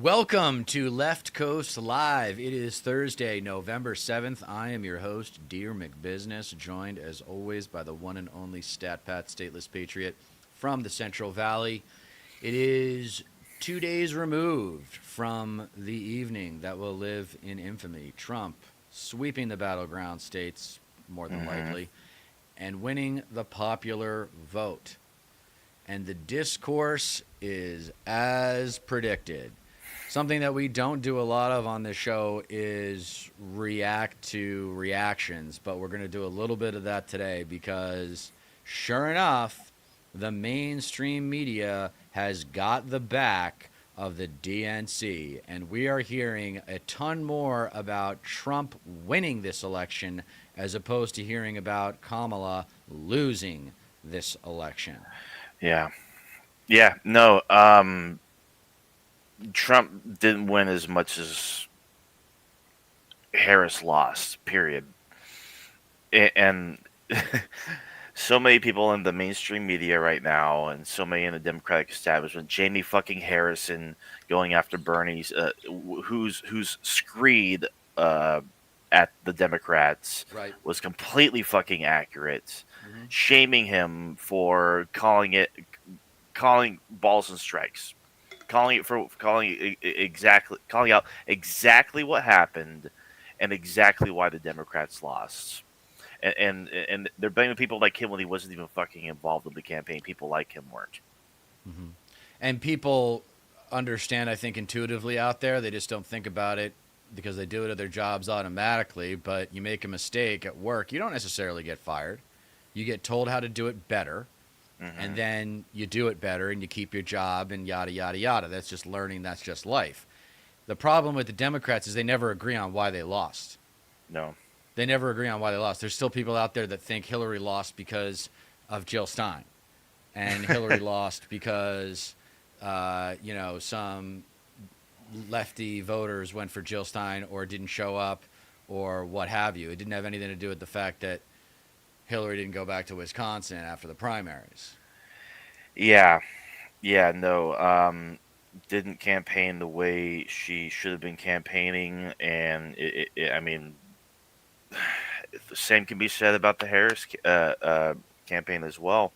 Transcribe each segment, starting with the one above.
Welcome to Left Coast Live. It is Thursday, November 7th. I am your host, Dear McBusiness, joined as always by the one and only Stat Pat, Stateless Patriot from the Central Valley. It is 2 days removed from the evening that will live in infamy. Trump sweeping the battleground states, more than likely, and winning the popular vote. And the discourse is as predicted. Something that we don't do a lot of on this show is react to reactions, but we're going to do a little bit of that today because, sure enough, the mainstream media has got the back of the DNC, and we are hearing a ton more about Trump winning this election as opposed to hearing about Kamala losing this election. Yeah. Yeah. No. Trump didn't win as much as Harris lost. Period. And so many people in the mainstream media right now, and so many in the Democratic establishment, Jamie fucking Harrison going after Bernie's, who's screed at the Democrats, Right. was completely fucking accurate, Mm-hmm. shaming him for calling balls and strikes, calling out exactly what happened and exactly why the Democrats lost. And they're blaming people like him when he wasn't even fucking involved in the campaign. People like him weren't. Mm-hmm. And people understand, I think, intuitively out there. They just don't think about it because they do it at their jobs automatically. But you make a mistake at work, you don't necessarily get fired. You get told how to do it better, and Hmm. then you do it better and you keep your job and yada, yada, yada. That's just learning. That's just life. The problem with the Democrats is they never agree on why they lost. No. They never agree on why they lost. There's still people out there that think Hillary lost because of Jill Stein, and Hillary lost because some lefty voters went for Jill Stein or didn't show up or what have you. It didn't have anything to do with the fact that Hillary didn't go back to Wisconsin after the primaries. Yeah. Yeah. No. Didn't campaign the way she should have been campaigning, and I mean, the same can be said about the Harris campaign as well.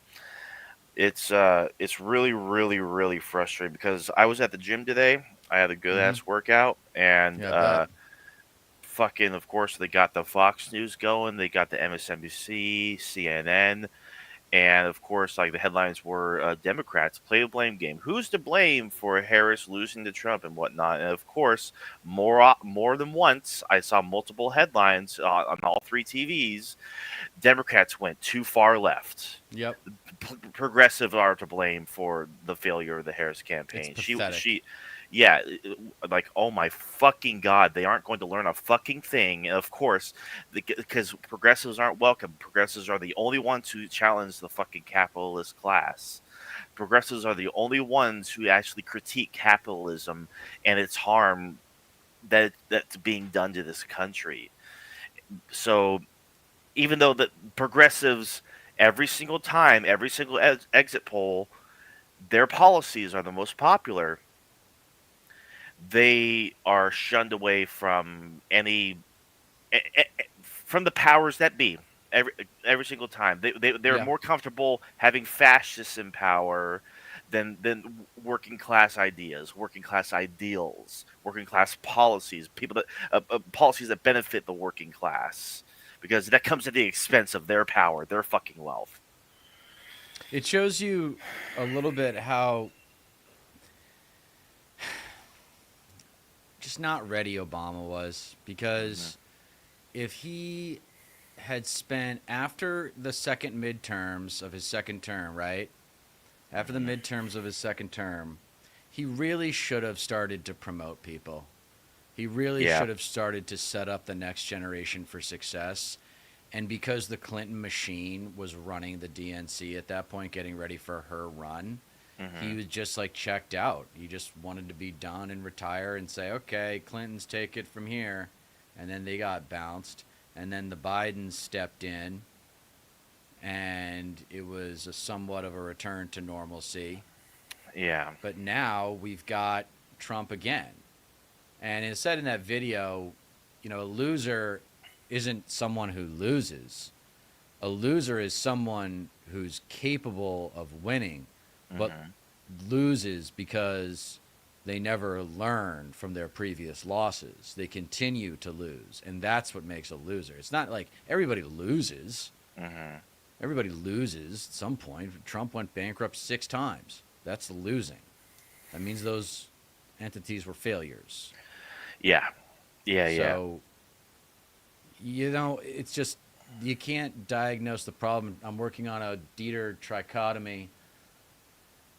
It's really really really frustrating because I was at the gym today. I had a good Mm-hmm. ass workout, and Yeah, I bet. fucking, of course, they got the Fox News going, they got the MSNBC, CNN, and of course, like the headlines were Democrats play a blame game. Who's to blame for Harris losing to Trump and whatnot? And of course, more than once, I saw multiple headlines on all three TVs. Democrats went too far left. Yep. Progressives are to blame for the failure of the Harris It's campaign. pathetic. Yeah, like, oh my fucking god, they aren't going to learn a fucking thing. And of course, because progressives aren't welcome. Progressives are the only ones who challenge the fucking capitalist class. Progressives are the only ones who actually critique capitalism and its harm that's being done to this country. So even though the progressives, every single time, every single exit poll, their policies are the most popular, they are shunned away from from the powers that be. Every single time, they're Yeah. more comfortable having fascists in power than working class ideas, working class ideals, working class policies, people that policies that benefit the working class, because that comes at the expense of their power, their fucking wealth. It shows you a little bit how just not ready Obama was Hmm. because if he had spent after the second midterms of his second term, right? After the Hmm. midterms of his second term, he really should have started to promote people. He really Yeah. should have started to set up the next generation for success. And because the Clinton machine was running the DNC at that point, getting ready for her run, he Hmm. was just like checked out. He just wanted to be done and retire and say, okay, Clinton's take it from here. And then they got bounced. And then the Bidens stepped in, and it was a somewhat of a return to normalcy. Yeah. But now we've got Trump again. And it said in that video, a loser isn't someone who loses. A loser is someone who's capable of winning, but Hmm. loses because they never learn from their previous losses. They continue to lose, and that's what makes a loser. It's not like everybody loses. Hmm. Everybody loses at some point. Trump went bankrupt 6 times. That's losing. That means those entities were failures. Yeah. Yeah. Yeah. So, it's just you can't diagnose the problem. I'm working on a Dieter trichotomy.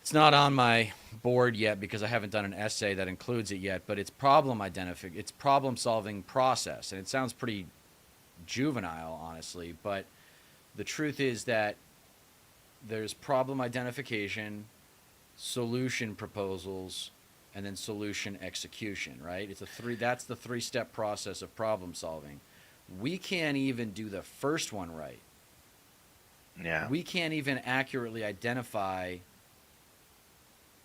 It's not on my board yet because I haven't done an essay that includes it yet, but it's it's problem solving process. And it sounds pretty juvenile, honestly, but the truth is that there's problem identification, solution proposals, and then solution execution, right? That's the three-step process of problem solving. We can't even do the first one right. Yeah. We can't even accurately identify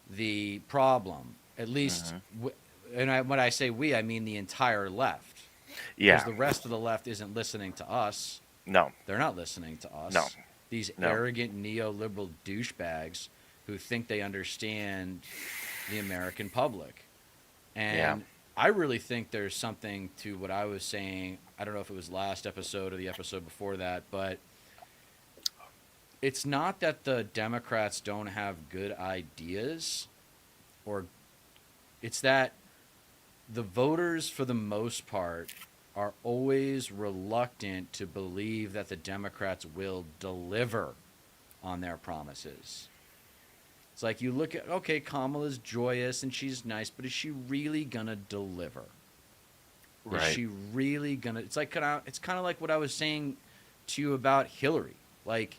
the problem. At least, Hmm. when I say we, I mean the entire left, because Yeah. the rest of the left isn't listening to us. No. They're not listening to No. us. These No. arrogant neoliberal douchebags who think they understand the American public. Yeah. And I really think there's something to what I was saying. I don't know if it was last episode or the episode before that, but it's not that the Democrats don't have good ideas, or it's that the voters, for the most part, are always reluctant to believe that the Democrats will deliver on their promises. It's like you look at, okay, Kamala's joyous and she's nice, but is she really going to deliver? Is Right. she really going to? It's kind of like what I was saying to you about Hillary. Like,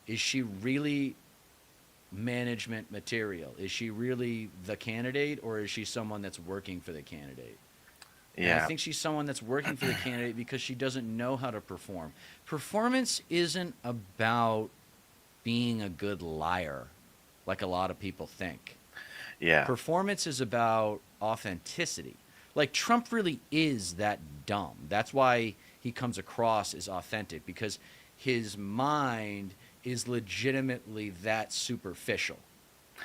is she really management material? Is she really the candidate, or is she someone that's working for the candidate? And I Yeah. think she's someone that's working for the candidate because she doesn't know how to perform. Performance isn't about being a good liar, like a lot of people think. Yeah. Performance is about authenticity. Like, Trump really is that dumb. That's why he comes across as authentic, because his mind is legitimately that superficial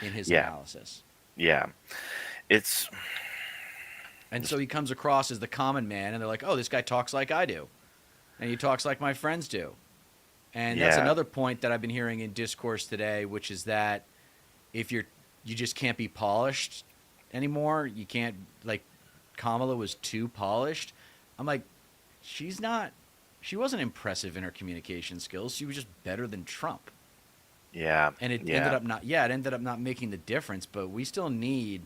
in his Yeah. analysis. Yeah. It's And so he comes across as the common man, and they're like, oh, this guy talks like I do. And he talks like my friends do. And that's yeah. another point that I've been hearing in discourse today, which is that if you just can't be polished anymore. You can't, like, Kamala was too polished. I'm like, she's not. She wasn't impressive in her communication skills. She was just better than Trump. Yeah. And it ended Yeah. up not. Yeah, it ended up not making the difference. But we still need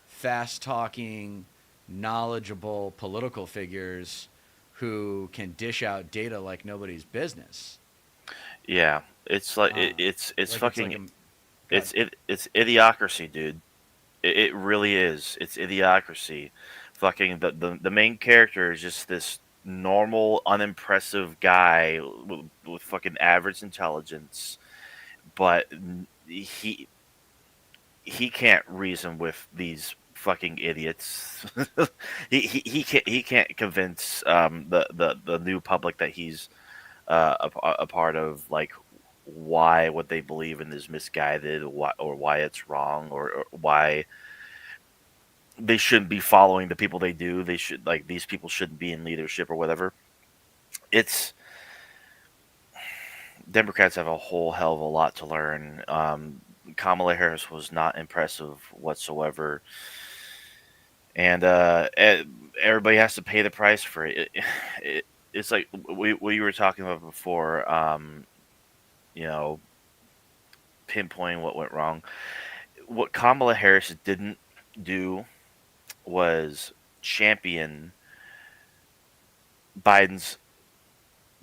fast talking, knowledgeable political figures who can dish out data like nobody's business. Yeah. It's like Uh, it's like it's like fucking a God. it's idiocracy, dude. It really is. It's idiocracy. Fucking the main character is just this normal, unimpressive guy with fucking average intelligence, but he can't reason with these fucking idiots. He can't convince the new public that he's a part of, like, why what they believe in is misguided, why it's wrong, or why they shouldn't be following the people they do. They should, like, these people shouldn't be in leadership or whatever. It's Democrats have a whole hell of a lot to learn. Kamala Harris was not impressive whatsoever, and everybody has to pay the price for it. It's like we were talking about before. You know, pinpointing what went wrong. What Kamala Harris didn't do was champion Biden's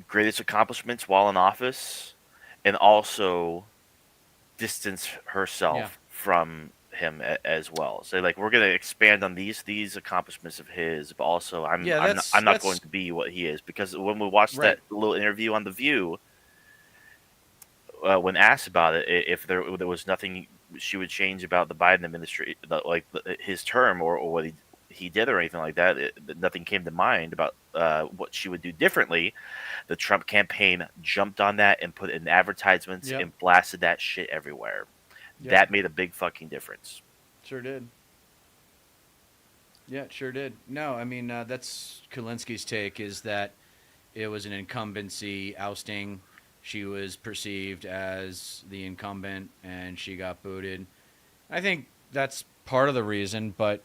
greatest accomplishments while in office, and also distance Yeah, herself from him as well. So, like, we're gonna expand on these accomplishments of his, but also yeah. I'm not going That's to be what he is, because when we watched that right. little interview on The View, when asked about it, if there was nothing she would change about the Biden administration, his term or what he did or anything like that. Nothing came to mind about what she would do differently. The Trump campaign jumped on that and put it in advertisements Yep. and blasted that shit everywhere. Yep. That made a big fucking difference. Sure did. Yeah, it sure did. No, I mean, that's Kulinski's take is that it was an incumbency ousting. She was perceived as the incumbent and she got booted. I think that's part of the reason, but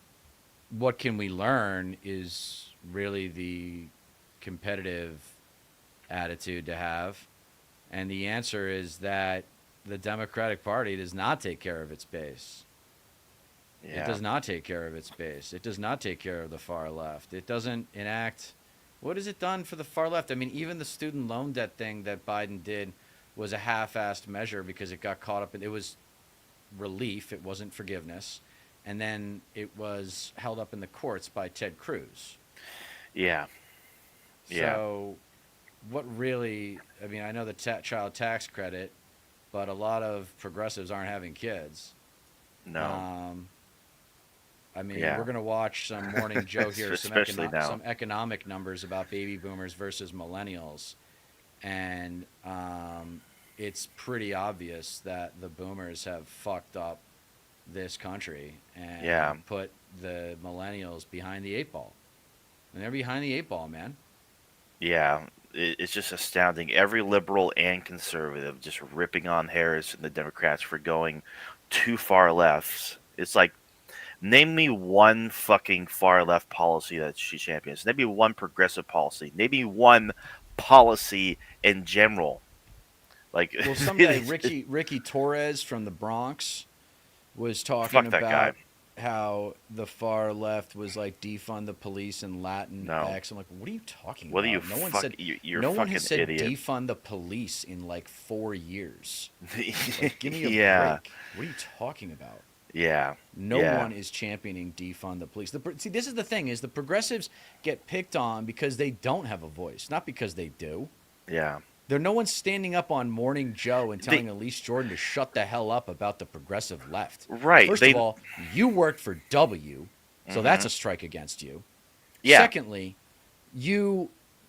what can we learn is really the competitive attitude to have. And the answer is that the Democratic Party does not take care of its base. It Yeah. does not take care of its base. It does not take care of the far left. It doesn't enact. What has it done for the far left? I mean, even the student loan debt thing that Biden did was a half-assed measure because it got caught up in it was relief, it wasn't forgiveness, and then it was held up in the courts by Ted Cruz. Yeah. Yeah. So, what really? I mean, I know the child tax credit, but a lot of progressives aren't having kids. No. I mean, Yeah. we're gonna watch some Morning Joe here, Especially now. some economic numbers about baby boomers versus millennials, and it's pretty obvious that the boomers have fucked up this country and Yeah. put the millennials behind the eight ball. And they're behind the eight ball, man. Yeah. It's just astounding. Every liberal and conservative just ripping on Harris and the Democrats for going too far left. It's like, name me one fucking far left policy that she champions. Name me one progressive policy. Name me one policy in general. Like, Well, some guy, Ricky Torres from the Bronx, was talking fuck that guy. about how the far left was like defund the police and Latin No. X. I'm like, what are you talking Whether about? you No one fuck, said you're a no one fucking has said idiot. defund the police in like 4 years. Like, give me a Yeah. break. What are you talking about? Yeah. No Yeah. one is championing defund the police. See, this is the thing: is the progressives get picked on because they don't have a voice, not because they do. Yeah. No one's standing up on Morning Joe and telling Elise Jordan to shut the hell up about the progressive left. Right. First of all, you worked for W, so that's a strike against you. Yeah. Secondly, you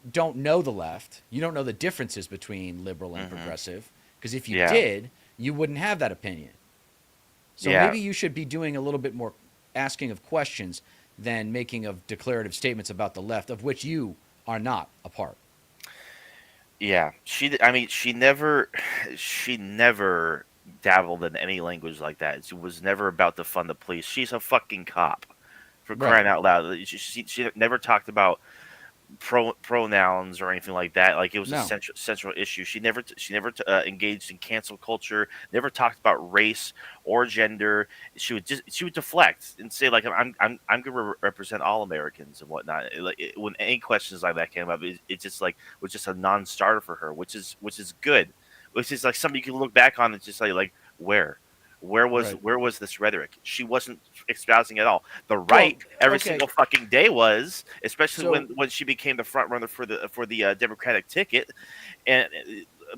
don't know the left. You don't know the differences between liberal and progressive. Because if you did, you wouldn't have that opinion. So maybe you should be doing a little bit more asking of questions than making of declarative statements about the left, of which you are not a part. Yeah. She never dabbled in any language like that. It was never about to fund the police. She's a fucking cop, for crying out loud. She never talked about pronouns or anything like that. Like, it was a central issue. She never engaged in cancel culture. Never talked about race or gender. She would deflect and say, like, I'm going to represent all Americans and whatnot. When any questions like that came up, it just like was just a non-starter for her, which is good. Which is like something you can look back on and just like where was this rhetoric? She wasn't espousing at all. The right every single fucking day was, especially when she became the front runner for the Democratic ticket, and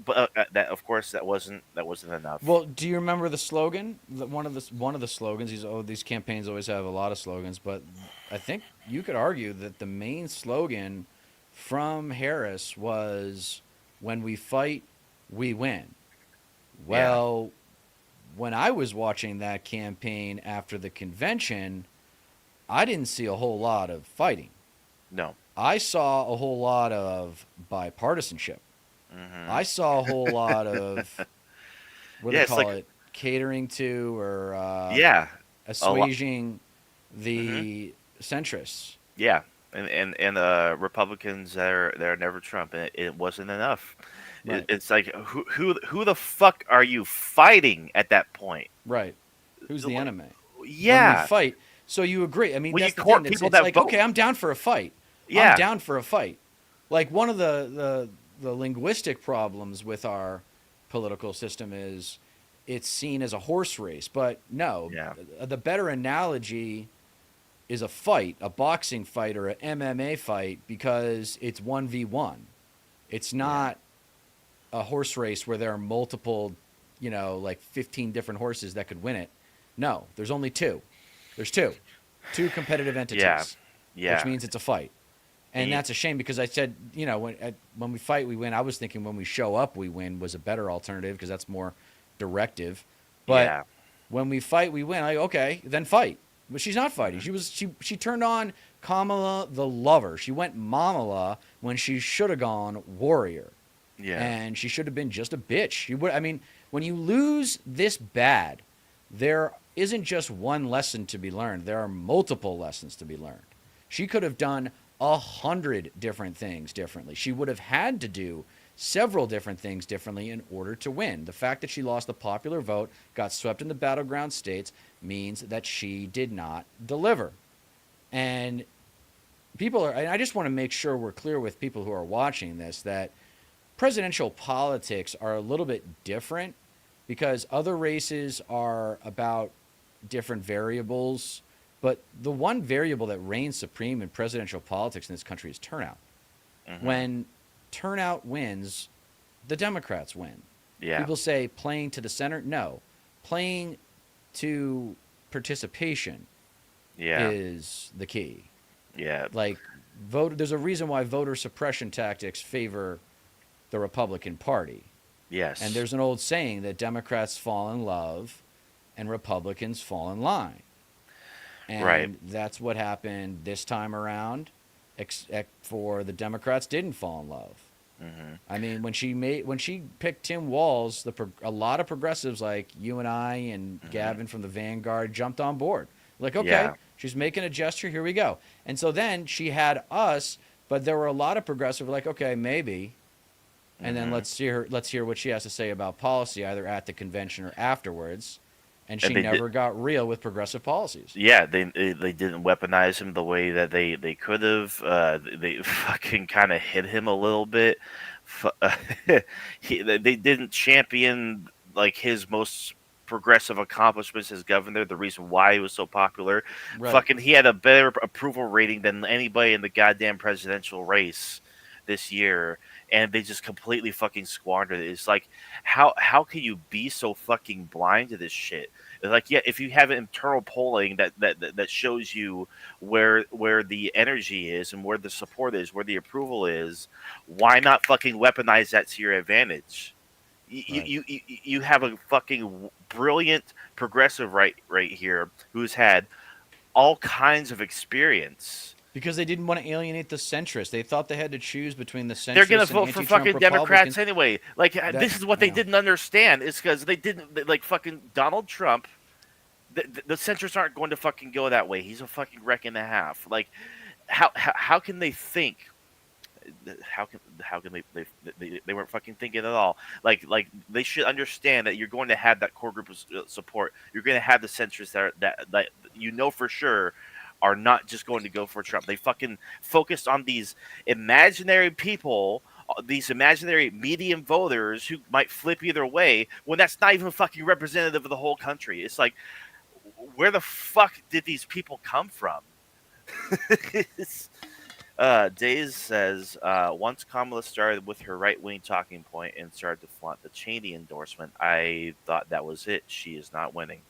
but that of course that wasn't enough. Well, do you remember the slogan? One of the slogans. These campaigns always have a lot of slogans, but I think you could argue that the main slogan from Harris was, "When we fight, we win." Well. When I was watching that campaign after the convention, I didn't see a whole lot of fighting. No. I saw a whole lot of bipartisanship. I saw a whole lot of, what do they call it, catering to or assuaging the centrists. Yeah, and Republicans that are never Trump, and it wasn't enough. Right. It's like who the fuck are you fighting at that point? Right. Who's the enemy? Yeah. When we fight. So you agree? I mean, when that's you the thing. People it's that like, vote. Okay, I'm down for a fight. Yeah. I'm down for a fight. Like, one of the linguistic problems with our political system is it's seen as a horse race, but no. Yeah. The better analogy is a fight, a boxing fight or an MMA fight, because it's 1v1. It's not a horse race where there are multiple like 15 different horses that could win it. No, there's only two. There's two competitive Yeah, entities, which yeah, means it's a fight. and And that's a shame because I said, when we fight, we win. I was thinking when we show up, we win was a better alternative because that's more directive. But yeah, when we fight, we win. Like, okay, then fight. But she's not fighting. mhm, She turned on Kamala the lover. She went Mamala when she should have gone warrior, yeah, and she should have been just a bitch. When you lose this bad, there isn't just one lesson to be learned. There are multiple lessons to be learned. She could have done 100 different things differently. She would have had to do several different things differently in order to win. The fact that she lost the popular vote, got swept in the battleground states, means that she did not deliver. And and I just want to make sure we're clear with people who are watching this that presidential politics are a little bit different because other races are about different variables. But the one variable that reigns supreme in presidential politics in this country is turnout. mhm, When turnout wins, the Democrats win. yeah, People say playing to the center. No, playing to participation yeah, is the key. yeah, Like, there's a reason why voter suppression tactics favor the Republican Party. And yes, there's an old saying that Democrats fall in love and Republicans fall in line. right, And that's what happened this time around, except for the Democrats didn't fall in love. mhm, I mean, when she picked Tim Walz, a lot of progressives like you and I and mhm, Gavin from the Vanguard jumped on board. Like, okay, yeah, she's making a gesture. Here we go. And so then she had us, but there were a lot of progressives like, okay, maybe. And then mhm, let's hear what she has to say about policy, either at the convention or afterwards. And and she they did. never got real with progressive policies. Yeah, they didn't weaponize him the way that they could have. They fucking kind of hit him a little bit. They didn't champion like his most progressive accomplishments as governor. The reason why he was so popular, Right. fucking, he had a better approval rating than anybody in the goddamn presidential race this year, and they just completely fucking squandered it. It's like, how can you be so fucking blind to this shit? Like, yeah, if you have internal polling that shows you where the energy is and where the support is, where the approval is, why not fucking weaponize that to your advantage? Right. You have a fucking brilliant progressive right here who's had all kinds of experience. Because they didn't want to alienate the centrists. They thought they had to choose between the They're gonna centrists and vote for anti-Trump fucking Democrats Republicans. anyway. Like, That this is what you they know, didn't understand. It's because they didn't, like, fucking Donald Trump. The centrists aren't going to fucking go that way. He's a fucking wreck and a half. Like, how can they think? How can they weren't fucking thinking at all? Like they should understand that you're going to have that core group of support. You're going to have the centrists that you know for sure are not just going to go for Trump. They fucking focused on these imaginary people, these imaginary medium voters who might flip either way when that's not even fucking representative of the whole country. It's like, where the fuck did these people come from? Days says, once Kamala started with her right wing talking point and started to flaunt the Cheney endorsement, I thought that was it. She is not winning.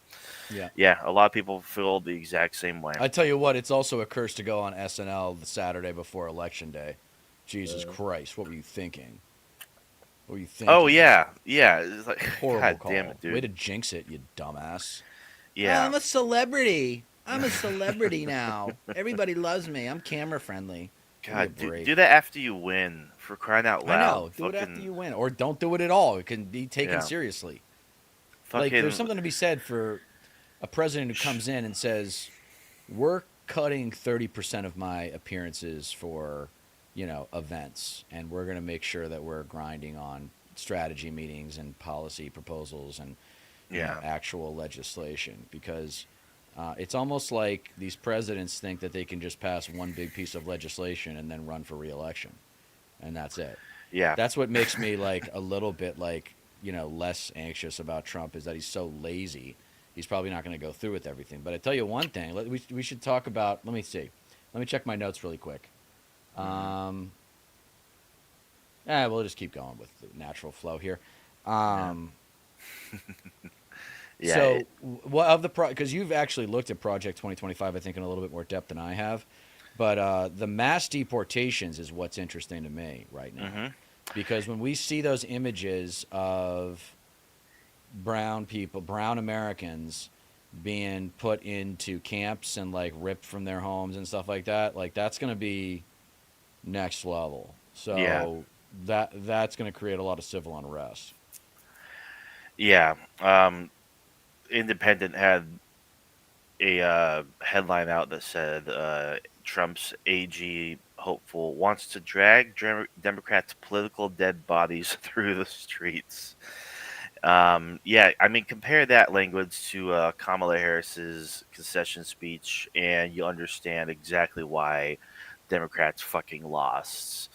yeah. Yeah, a lot of people feel the exact same way. I tell you what, it's also a curse to go on SNL the Saturday before Election Day. Jesus Christ, what were you thinking? What were you Oh, thinking? yeah. Yeah. It's like, Horrible God damn call. it, Way dude. to jinx it, you dumbass. Yeah. I'm a celebrity. I'm a celebrity now. Everybody loves me. I'm camera friendly. Give me a God, do break. that after you win, for crying out I loud. know. Do it after Fucking, you win, or don't do it at all. It can be taken yeah. seriously. Like, there's Fucking, something to be said for a president who comes in and says, "We're cutting 30% of my appearances for, events, and we're going to make sure that we're grinding on strategy meetings and policy proposals and, yeah. actual legislation." Because it's almost like these presidents think that they can just pass one big piece of legislation and then run for reelection, and that's it. Yeah. That's what makes me like a little bit like, less anxious about Trump is that he's so lazy. He's probably not going to go through with everything. But I tell you one thing, we should talk about. Let me see. Let me check my notes really quick. Hmm. Um, we'll just keep going with the natural flow here. Yeah. Um, Yeah, So, what of the because you've actually looked at Project 2025, I think, in a little bit more depth than I have, but the mass deportations is what's interesting to me right now, hmm because when we see those images of brown people, brown Americans being put into camps and like ripped from their homes and stuff like that, like that's going to be next level. yeah, So that's going to create a lot of civil unrest. yeah. Independent had a headline out that said Trump's AG hopeful wants to drag Democrats' political dead bodies through the streets. Yeah, I mean, compare that language to Kamala Harris's concession speech, and you understand exactly why Democrats fucking lost.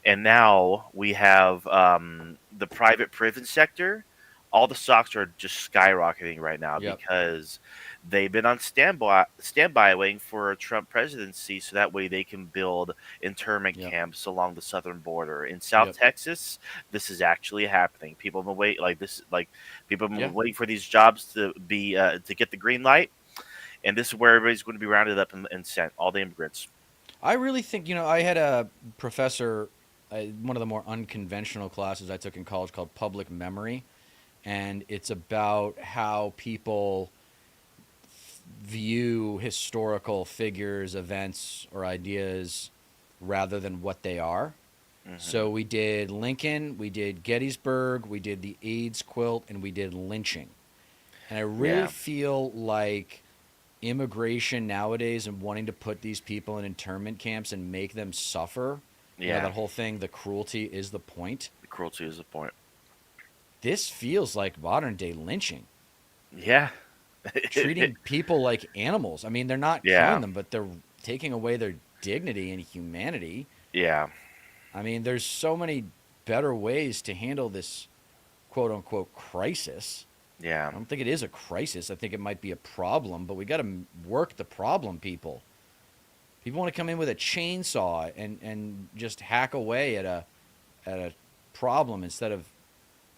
And now we have the private prison sector. All the stocks are just skyrocketing right now Yep. because they've been on standby waiting for a Trump presidency, so that way they can build internment Yep. camps along the southern border. In South Yep. Texas, this is actually happening. People have been waiting like this, like people have Yeah. been waiting for these jobs to be to get the green light, and this is where everybody's going to be rounded up and sent. All the immigrants. I really think, I had a professor, one of the more unconventional classes I took in college called public memory. And it's about how people view historical figures, events, or ideas rather than what they are. hmm So we did Lincoln, we did Gettysburg, we did the AIDS quilt, and we did lynching. And I really Yeah, feel like immigration nowadays and wanting to put these people in internment camps and make them suffer, yeah. that whole thing, the cruelty is the point. The cruelty is the point. This feels like modern day lynching, Yeah. treating people like animals. I mean, they're not killing Yeah. them, but they're taking away their dignity and humanity. Yeah. I mean, there's so many better ways to handle this quote unquote crisis. Yeah. I don't think it is a crisis. I think it might be a problem, but we got to work the problem, people. People want to come in with a chainsaw and just hack away at a problem instead of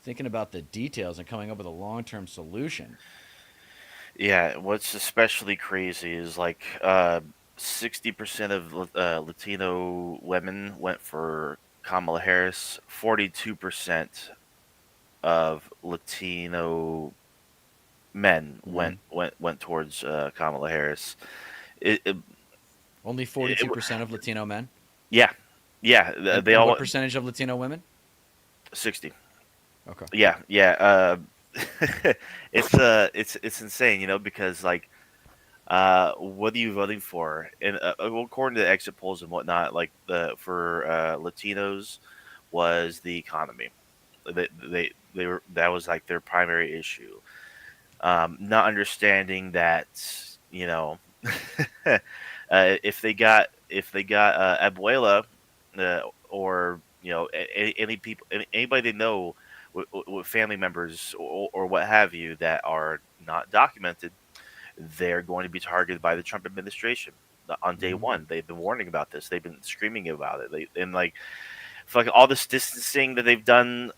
thinking about the details and coming up with a long-term solution. Yeah. What's especially crazy is like 60% of Latino women went for Kamala Harris. 42% of Latino men Mm-hmm. went towards Kamala Harris. It, it, Only it 42% of Latino men. yeah. Yeah. And, They and all what went percentage of Latino women? 60. Okay. Yeah. Yeah. It's insane, because like what are you voting for? And well, according to the exit polls and whatnot, like the for Latinos was the economy. They were that was like their primary issue. Not understanding that you know if they got Abuela or any people anybody they know with family members or what have you that are not documented, they're going to be targeted by the Trump administration on day Mm-hmm. one. They've been warning about this. They've been screaming about it. And like for like all this distancing that they've done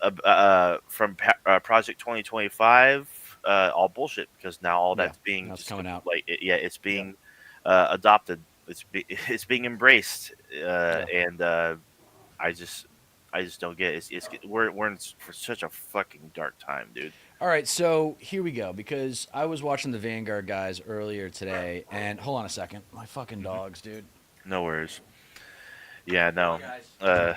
from Project 2025, all bullshit because now all Yeah. that's being Now it's just coming out. yeah, it's Yeah. being adopted. It's being embraced, Yeah. and I just I just don't get it. We're in for such a fucking dark time, dude. All right. So here we go. Because I was watching the Vanguard guys earlier today, and hold on a second. My fucking Mhm. dogs, dude. No worries. Yeah, Hold on, no. guys. Uh,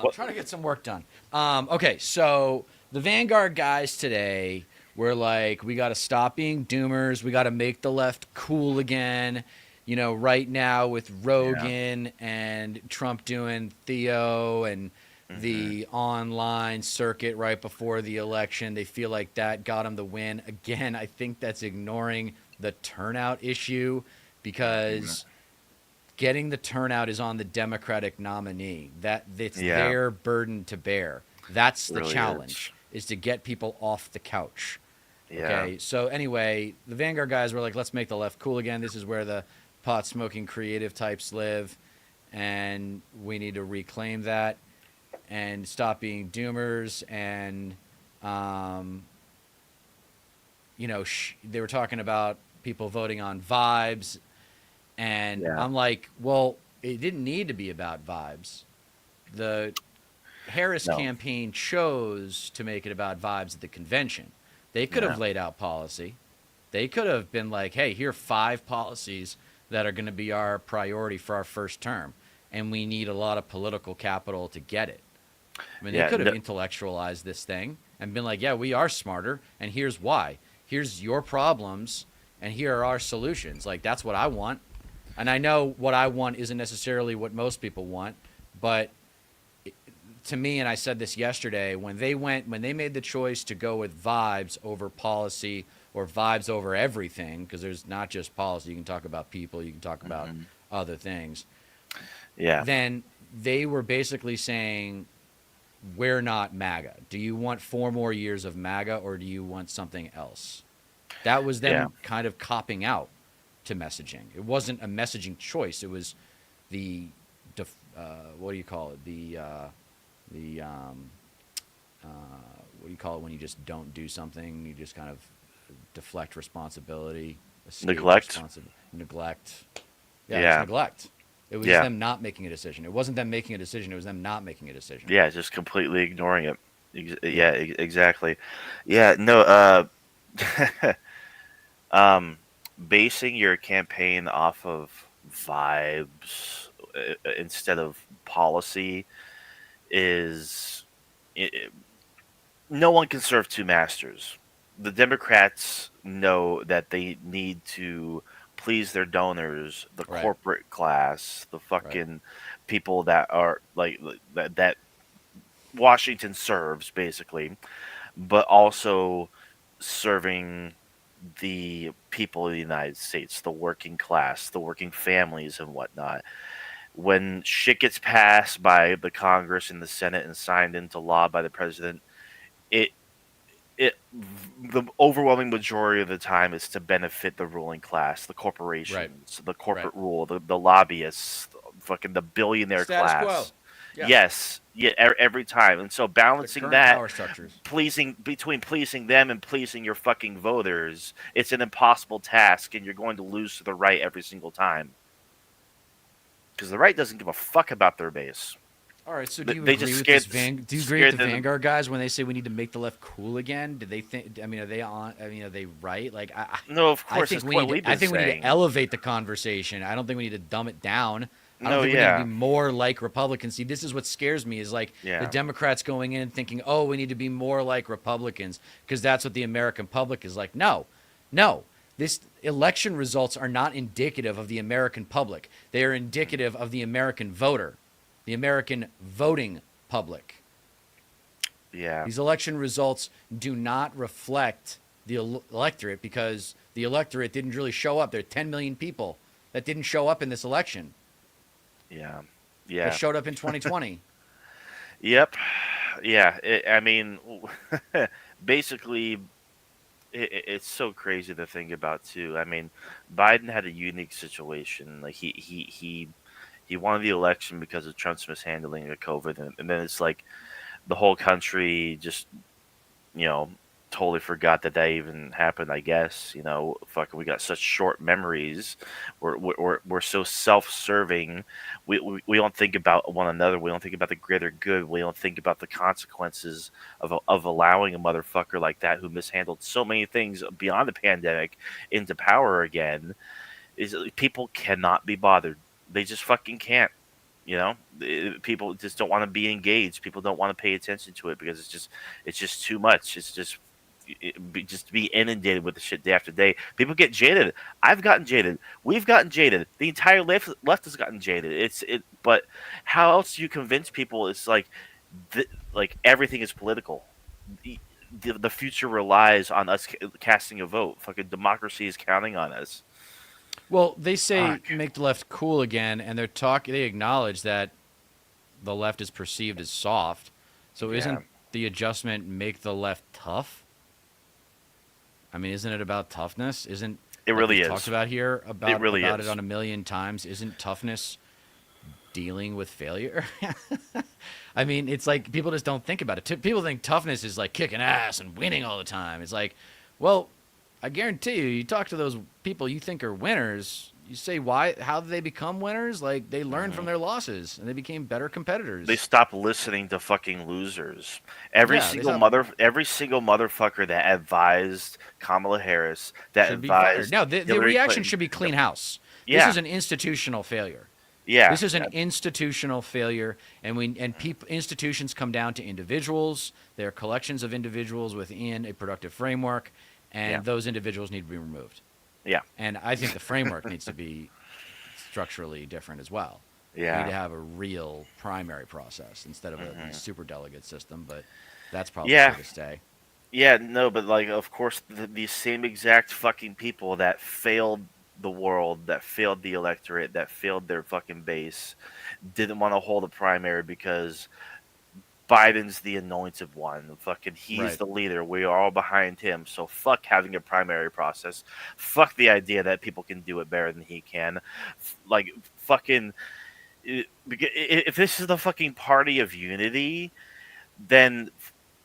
what? Trying to get some work done. Okay, so the Vanguard guys today were like, we got to stop being doomers. We got to make the left cool again. Right now with Yeah. Rogan and Trump doing Theo and hmm the online circuit right before the election, they feel like that got them the win. Again, I think that's ignoring the turnout issue hmm because getting the turnout is on the Democratic nominee. That it's Yeah, their burden to bear. That's the really is. challenge is to get people off the couch. Yeah. Okay. So anyway, the Vanguard guys were like, let's make the left cool again. This is where the pot smoking creative types live and we need to reclaim that and stop being doomers and Um, they were talking about people voting on vibes, and Yeah. I'm like, well, it didn't need to be about vibes. The Harris No. campaign chose to make it about vibes at the convention. They could have Yeah. laid out policy. They could have been like, hey, here are 5 policies that are going to be our priority for our first term, and we need a lot of political capital to get it. I mean, they Yeah. could have No. intellectualized this thing and been like, yeah, we are smarter, and here's why. Here's your problems, and here are our solutions. Like, that's what I want. And I know what I want isn't necessarily what most people want, but to me, and I said this yesterday, when they made the choice to go with vibes over policy or vibes over everything, because there's not just policy, you can talk about people, you can talk about Hmm. other things, Yeah. then they were basically saying, we're not MAGA. Do you want 4 more years of MAGA, or do you want something else? That was Yeah. them kind of copping out to messaging. It wasn't a messaging choice. It was the, what do you call it? The what do you call it when you just don't do something? You just kind of deflect responsibility, escape Neglect. neglect. Yeah, it was Yeah. neglect. It was Yeah. them not making a decision. It wasn't them making a decision. It was them not making a decision. Yeah. Just completely ignoring it. Yeah. Yeah. Exactly. Yeah. No. Um, Basing your campaign off of vibes instead of policy is no one can serve two masters. The Democrats know that they need to please their donors, the Right. corporate class, the Right. fucking people that are like that Washington serves basically, but also serving the people of the United States, the working class, the working families and whatnot. When shit gets passed by the Congress and the Senate and signed into law by the president, it it the overwhelming majority of the time is to benefit the ruling class, the Right. corporations, the Right. corporate rule, the lobbyists, fucking the billionaire Status quo. class. Yeah. Yes, yeah, every time. And so The balancing current that power structures. pleasing them and pleasing your fucking voters, it's an impossible task, and you're going to lose to the right every single time because the right doesn't give a fuck about their base. All right. So, do you They just agree with this? scared Do you agree with the scared them. Vanguard guys when they say we need to make the left cool again? Did they think? I mean, are they on? I mean, are they right? Like, No, of I course, think that's we what need. we've I been think we need to saying. elevate the conversation. I don't think we need to dumb it down. I don't No, think we need to be yeah, more like Republicans. See, this is what scares me: is like the yeah, Democrats going in and thinking, "Oh, we need to be more like Republicans because that's what the American public is like." No, no. This election results are not indicative of the American public. They are indicative of the American voter, the American voting public. yeah, These election results do not reflect the electorate because the electorate didn't really show up. There are 10 million people that didn't show up in this election yeah, that yeah. showed up in 2020. Yep. Yeah. I mean, basically, it's so crazy to think about too. I mean, Biden had a unique situation. Like he won the election because of Trump's mishandling of COVID, and then it's like the whole country just you know, totally forgot that that even happened. I guess fucking, we got such short memories. We're so self-serving. We don't think about one another. We don't think about the greater good. We don't think about the consequences of allowing a motherfucker like that who mishandled so many things beyond the pandemic into power again. Is people cannot be bothered. They just fucking can't. People just don't want to be engaged. People don't want to pay attention to it because it's just too much. It's just to be inundated with the shit day after day. People get jaded. I've gotten jaded. We've gotten jaded. The entire left has gotten jaded. But how else do you convince people? It's like everything is political. The future relies on us casting a vote. Fucking democracy is counting on us. Well, they say Fuck. make the left cool again, and they acknowledge that the left is perceived as soft. So Yeah, isn't the adjustment make the left tough? I mean, isn't it about toughness? Isn't, it like really we've talked is. about here It really about it is. on a million times? Isn't toughness dealing with failure. I mean, it's like people just don't think about it. People think toughness is like kicking ass and winning all the time. It's like, well, I guarantee you, you talk to those people you think are winners, you say why, how did they become winners? Like they learned from Mhm. their losses and they became better They competitors. stopped listening to fucking losers. Yeah, they stopped, Every single motherfucker that advised Kamala Harris, that should be fired. advised No, the Hillary reaction Clinton. should be clean house. This is Yeah, an institutional failure. yeah, This is an yeah, institutional failure, and institutions come down to individuals. They're collections of individuals within a productive framework, yeah, and those individuals need to be removed. yeah, And I think the framework needs to be structurally different as well. We need yeah. to have a real primary process instead of a Hmm. super delegate system, but that's probably here Yeah, to stay. yeah, no, but like, of course, these same exact fucking people that failed the world, that failed the electorate, that failed their fucking base, didn't want to hold a primary because Biden's the anointed one. Fucking, he's Right. the leader. We are all behind him. So fuck having a primary process. Fuck the idea that people can do it better than he can. Like, fucking, if this is the fucking party of unity, then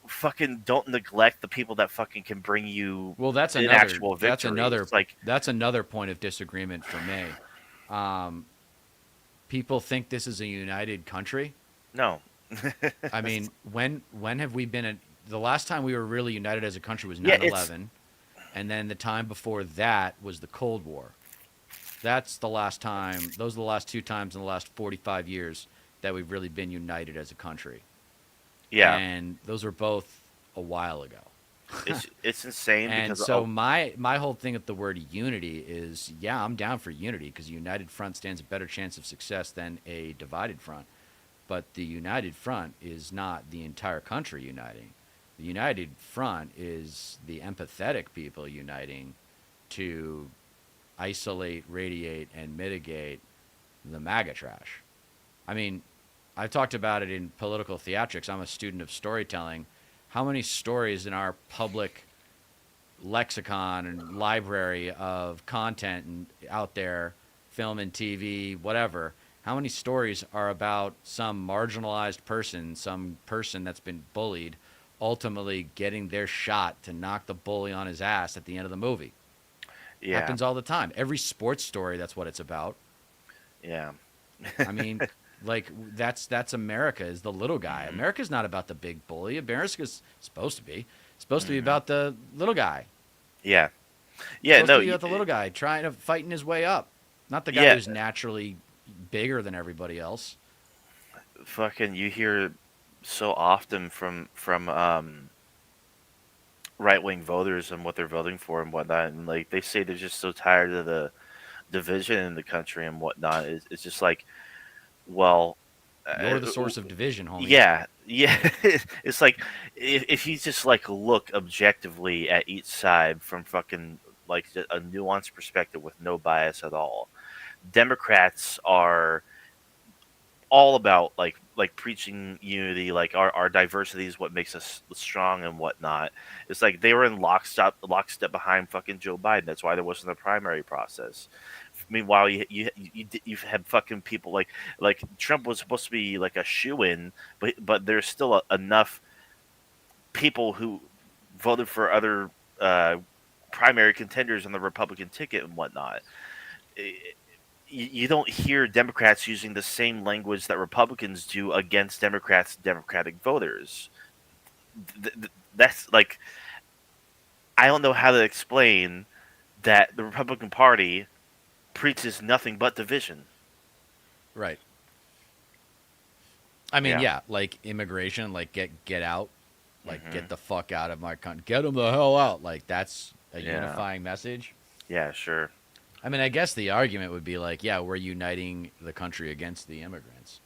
fucking don't neglect the people that fucking can bring you Well, an actual victory. It's like, that's another point of disagreement for me. Um, People think this is a united country. no. I mean, when have we been the last time we were really united as a country was Yeah, nine it's 11, and then the time before that was the Cold War. That's the last time. Those are the last two times in the last 45 years that we've really been united as a country. yeah, And those are both a while ago. it's insane And because so my whole thing with the word unity is, yeah, I'm down for unity because a united front stands a better chance of success than a divided front. But the united front is not the entire country uniting. The united front is the empathetic people uniting to isolate, radiate, and mitigate the MAGA trash. I mean, I've talked about it in political theatrics. I'm a student of storytelling. How many stories in our public lexicon and library of content and out there, film and TV, whatever, how many stories are about some marginalized person, some person that's been bullied, ultimately getting their shot to knock the bully on his ass at the end of the movie? yeah, Happens all the time. Every sports story, that's what it's about. yeah. I mean, like that's America is the little guy. Hmm. America's not about the big bully. America's supposed to be. It's supposed to be Hmm. about the little guy. Yeah, It's yeah, supposed to no, be about the little guy trying to fighting his way up. Not the guy yeah, who's naturally bigger than everybody else. fucking, you hear so often from right wing voters and what they're voting for and whatnot, and like they say they're just so tired of the division in the country and whatnot. It's just like, well, You're uh, the source of division, homie. yeah, yeah. It's like, if you just like look objectively at each side from fucking like a nuanced perspective with no bias at all, Democrats are all about like preaching unity, like our diversity is what makes us strong and whatnot. It's like they were in lockstep behind fucking Joe Biden. That's why there wasn't a primary process. Meanwhile, you've had fucking people like Trump was supposed to be like a shoe in, but there's still enough people who voted for other primary contenders on the Republican ticket and whatnot. You don't hear Democrats using the same language that Republicans do against Democratic voters. That's like, I don't know how to explain that the Republican Party preaches nothing but division. Right. I mean, Yeah. yeah, like immigration, like get out, like Hmm. get the fuck out of my country, get them the hell out. Like that's a Yeah. unifying message. Yeah. Sure. I mean, I guess the argument would be like, yeah, we're uniting the country against the immigrants.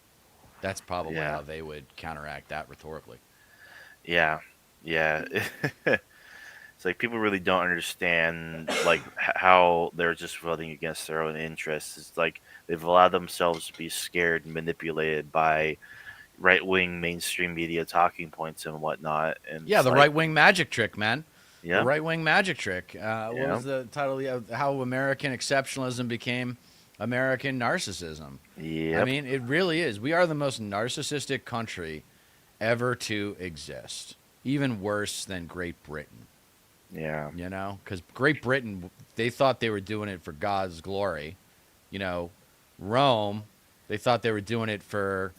That's probably Yeah. how they would counteract that rhetorically. Yeah. Yeah. It's like people really don't understand like how they're just voting against their own interests. It's like they've allowed themselves to be scared and manipulated by right wing mainstream media talking points and whatnot. And Yeah, it's the like, right wing magic trick, man. The yeah, right wing magic trick. What yeah, was the title? Yeah, how American exceptionalism became American narcissism. I Yep. mean, it really is. We are the most narcissistic country ever to exist. Even worse than Great Britain, Yeah. you know? Because Great Britain, they thought they were doing it for God's glory. You know, Rome, they thought they were doing it for,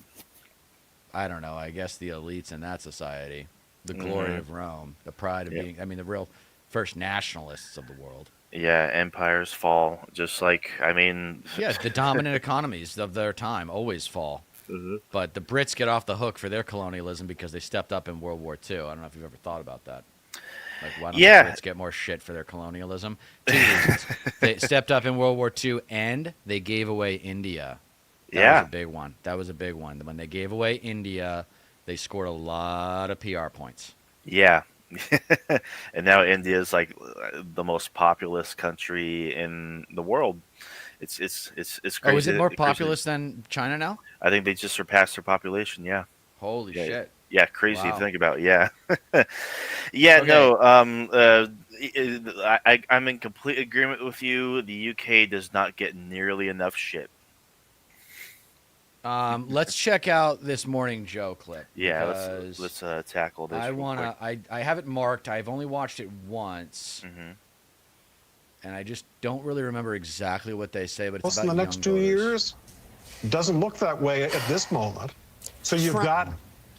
I don't know, I guess the elites in that society. The glory Hmm. of Rome, the pride of Yep. being, I mean, the real first nationalists of the world. Yeah. Empires fall. Just like, I mean. Yeah, the dominant economies of their time always fall. Mhm. But the Brits get off the hook for their colonialism because they stepped up in World War II. I don't know if you've ever thought about that. Like, why don't the Yeah. Brits get more shit for their colonialism? Two reasons. They stepped up in World War II and they gave away India. That was a Yeah. big one. That was a big one. When they gave away India, they scored a lot of PR points. Yeah. And now India is like the most populous country in the world. It's Oh, is crazy. it more Crazy. populous than China now? I think they just surpassed their population. Yeah. Holy Yeah. shit. Yeah. Crazy to Wow. think about. Yeah. Yeah. Okay. No. I'm in complete agreement with you. The UK does not get nearly enough shit. Let's check out this Morning Joe clip Yeah. because Let's tackle this I real quick. wanna. I have it marked. I've only watched it once, Hmm. and I just don't really remember exactly what they say. But it's In about the next young 2 voters. years doesn't look that way at this moment. So you've got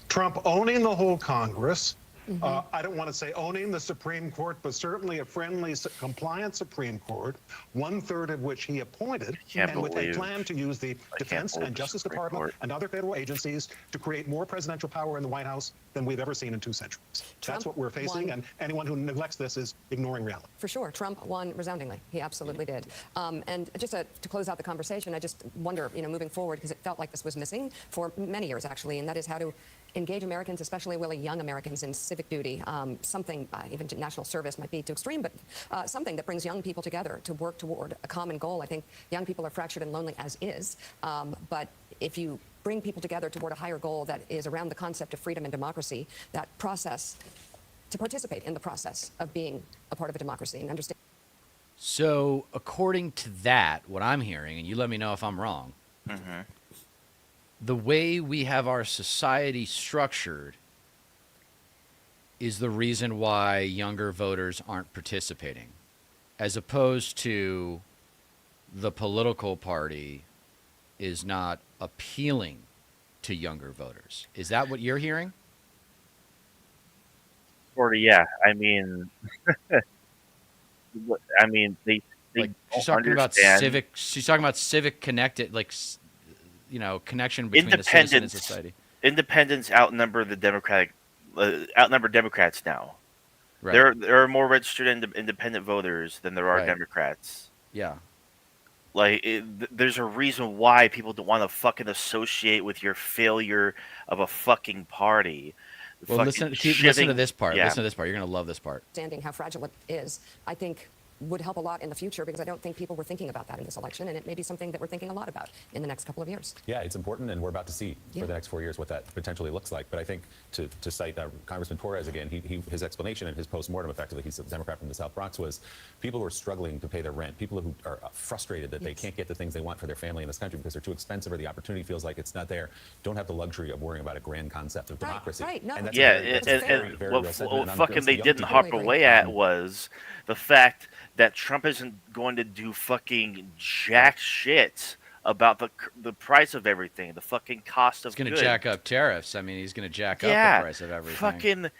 Trump owning the whole Congress. I don't want to say owning the Supreme Court, but certainly a friendly, compliant Supreme Court, 1/3 of which he appointed, Can't and with a believe- plan to use the Defense believe and the Justice Supreme Department Court. and other federal agencies to create more presidential power in the White House than we've ever seen in 2 centuries. That's what we're facing, and anyone who neglects this is ignoring reality. For sure. Trump won resoundingly. He absolutely did. And just to close out the conversation, I just wonder, moving forward, because it felt like this was missing for many years, actually, and that is how to engage Americans, especially really young Americans, in civic duty. Something, even national service might be too extreme, but something that brings young people together to work toward a common goal. I think young people are fractured and lonely as is, but if you bring people together toward a higher goal that is around the concept of freedom and democracy, that process, to participate in the process of being a part of a democracy and understand. So, according to that, what I'm hearing, and you let me know if I'm wrong, the way we have our society structured is the reason why younger voters aren't participating, as opposed to the political party is not appealing to younger voters. Is that what you're hearing? Sort of, yeah. I mean, they Like she's don't talking about understand civic. She's talking about civic connected, like connection between the citizen and independence. society. Independents outnumber Democrats now. Right. There are more registered independent voters than there are Right. Democrats. Yeah. Like, there's a reason why people don't want to fucking associate with your failure of a fucking party. Well, Fucking listen to this part. Yeah. Listen to this part. You're gonna love this part. Understanding how fragile it is, I think would help a lot in the future, because I don't think people were thinking about that in this election, and it may be something that we're thinking a lot about in the next couple of years. Yeah, it's important, and we're about to see Yeah. for the next 4 years what that potentially looks like. But I think to cite Congressman Torres again, his explanation and his postmortem, effectively, he's a Democrat from the South Bronx, was people who are struggling to pay their rent, people who are frustrated that they can't get the things they want for their family in this country because they're too expensive or the opportunity feels like it's not there, don't have the luxury of worrying about a grand concept of democracy. Right, no. And that's a Yeah, very- that's and- a and very, very what real sentiment, and I'm fucking against they the young didn't people. harp Totally away agree. at was the fact that Trump isn't going to do fucking jack shit about the price of everything, the fucking cost of He's gonna goods. jack up tariffs. I mean, he's gonna jack up Yeah, the price of everything. fucking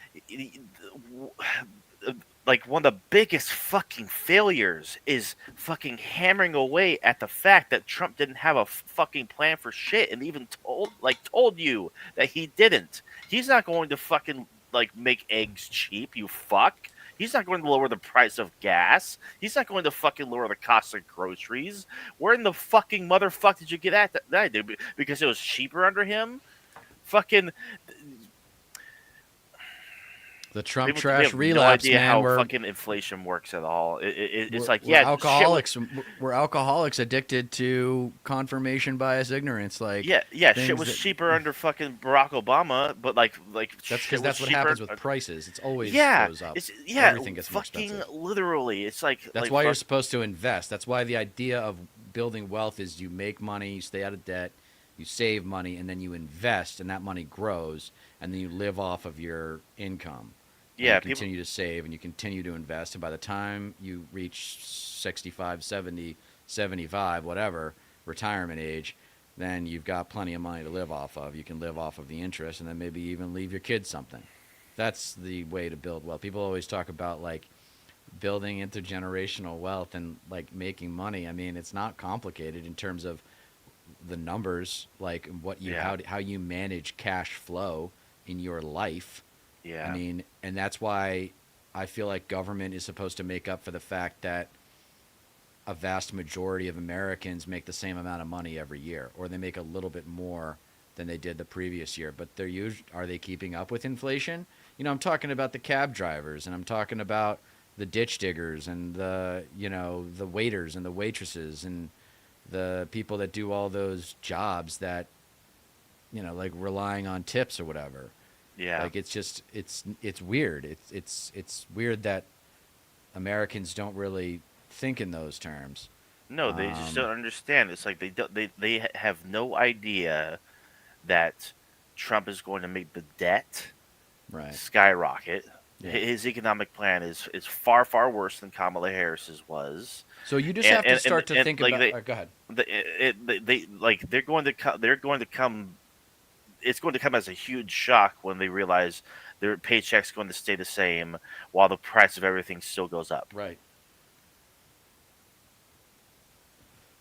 like one of the biggest fucking failures is fucking hammering away at the fact that Trump didn't have a fucking plan for shit and even told you that he didn't. He's not going to fucking like make eggs cheap, you fuck. He's not going to lower the price of gas. He's not going to fucking lower the cost of groceries. Where in the fucking motherfuck did you get that dude? Because it was cheaper under him? Fucking The Trump people trash have no relapse, idea man. how We're, fucking inflation works at all. It's we're- like, we're yeah, alcoholics. We're alcoholics addicted to confirmation bias ignorance. Like, shit things was that- cheaper under fucking Barack Obama, but like That's shit because that's was what happens cheaper- with prices. It's always yeah, goes up. it's Everything gets more fucking expensive. literally. It's like That's like why you're fuck- supposed to invest. That's why the idea of building wealth is you make money, you stay out of debt, you save money, and then you invest, and that money grows, and then you live off of your income. And Yeah, you people. continue to save and you continue to invest. And by the time you reach 65, 70, 75, whatever, retirement age, then you've got plenty of money to live off of. You can live off of the interest and then maybe even leave your kids something. That's the way to build wealth. People always talk about like building intergenerational wealth and like making money. I mean, it's not complicated in terms of the numbers, like what you Yeah. how you manage cash flow in your life. Yeah. I mean, and that's why I feel like government is supposed to make up for the fact that a vast majority of Americans make the same amount of money every year, or they make a little bit more than they did the previous year. But are they keeping up with inflation? You know, I'm talking about the cab drivers, and I'm talking about the ditch diggers, and the waiters and the waitresses, and the people that do all those jobs that, like relying on tips or whatever. Yeah. Like it's just it's weird. It's weird that Americans don't really think in those terms. No, they just Um, don't understand. It's like they have no idea that Trump is going to make the debt right. skyrocket. Yeah. His economic plan is far far worse than Kamala Harris's was. So you just have to start to think like about. Go ahead. they're going to come. It's going to come as a huge shock when they realize their paycheck's going to stay the same while the price of everything still goes up. Right.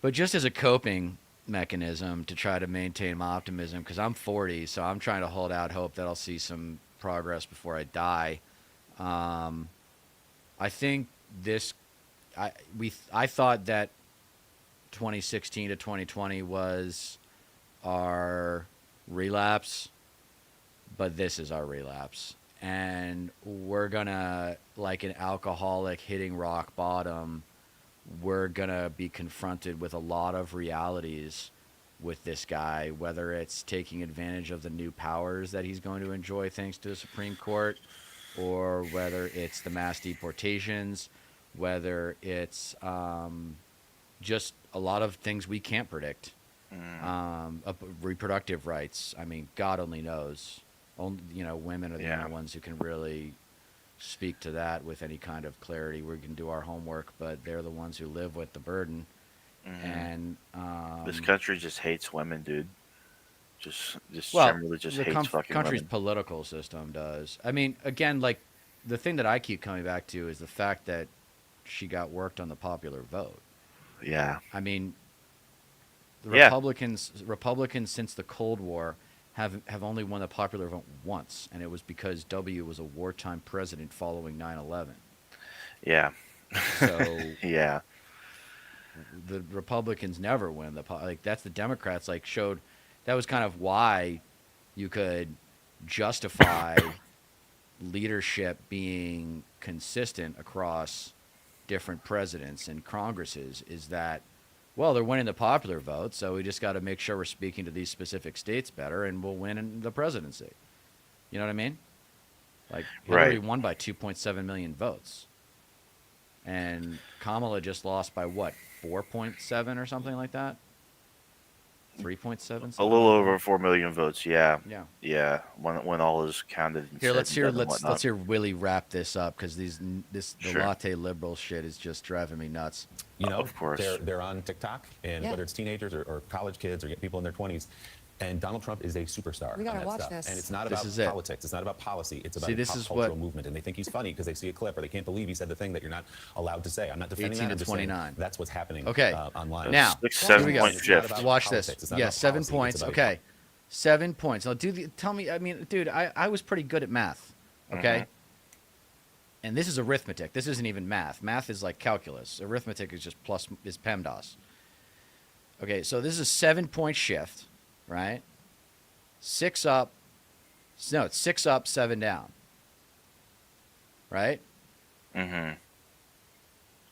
But just as a coping mechanism to try to maintain my optimism, because I'm 40, so I'm trying to hold out hope that I'll see some progress before I die. I think I thought that 2016 to 2020 was our relapse, but this is our relapse. And we're gonna, like an alcoholic hitting rock bottom, we're gonna be confronted with a lot of realities with this guy, whether it's taking advantage of the new powers that he's going to enjoy thanks to the Supreme Court, or whether it's the mass deportations, whether it's just a lot of things we can't predict. Reproductive rights. I mean, God only knows. Only, women are the Yeah. only ones who can really speak to that with any kind of clarity. We can do our homework, but they're the ones who live with the burden. And This country just hates women, dude. Just well, generally just the hates fucking country's women. political system does. I mean, again, like the thing that I keep coming back to is the fact that she got worked on the popular vote. Yeah. I mean, the Yeah. Republicans since the Cold War have only won the popular vote once, and it was because W was a wartime president following 9/11. Yeah. So Yeah. the Republicans never win like that's the Democrats like showed. That was kind of why you could justify leadership being consistent across different presidents and Congresses, is that, well, they're winning the popular vote, so we just got to make sure we're speaking to these specific states better, and we'll win in the presidency. You know what I mean? Like Hillary Right. won by 2.7 million votes, and Kamala just lost by what, 4.7 or something like that? 3.7. A little over 4 million votes. Yeah. Yeah. Yeah. When all is counted. And Here, said let's and hear done and let's whatnot. hear Willie wrap this up, because the Sure. latte liberal shit is just driving me nuts. Of course. they're on TikTok, and Yeah. whether it's teenagers or college kids or people in their 20s, and Donald Trump is a superstar. We gotta on that watch stuff. this. And it's not This about is it. politics. It's not about policy. It's about See, a this pop is cultural what- movement. And they think he's funny because they see a clip, or they can't believe he said the thing that you're not allowed to say. I'm not defending 18 that. I'm to just saying 29. that's what's happening Okay. online. Now, Six, here 7 we go. point It's not shift. about Watch politics. this. It's not Yeah, about 7 policy. It's points. about Okay, 7 points. Now, tell me. I mean, dude, I was pretty good at math. Okay, and this is arithmetic. This isn't even math. Math is like calculus. Arithmetic is just is PEMDAS. Okay, so this is a 7 point shift, right? 6 up. No, it's 6 up, 7 down. Right? Mm-hmm.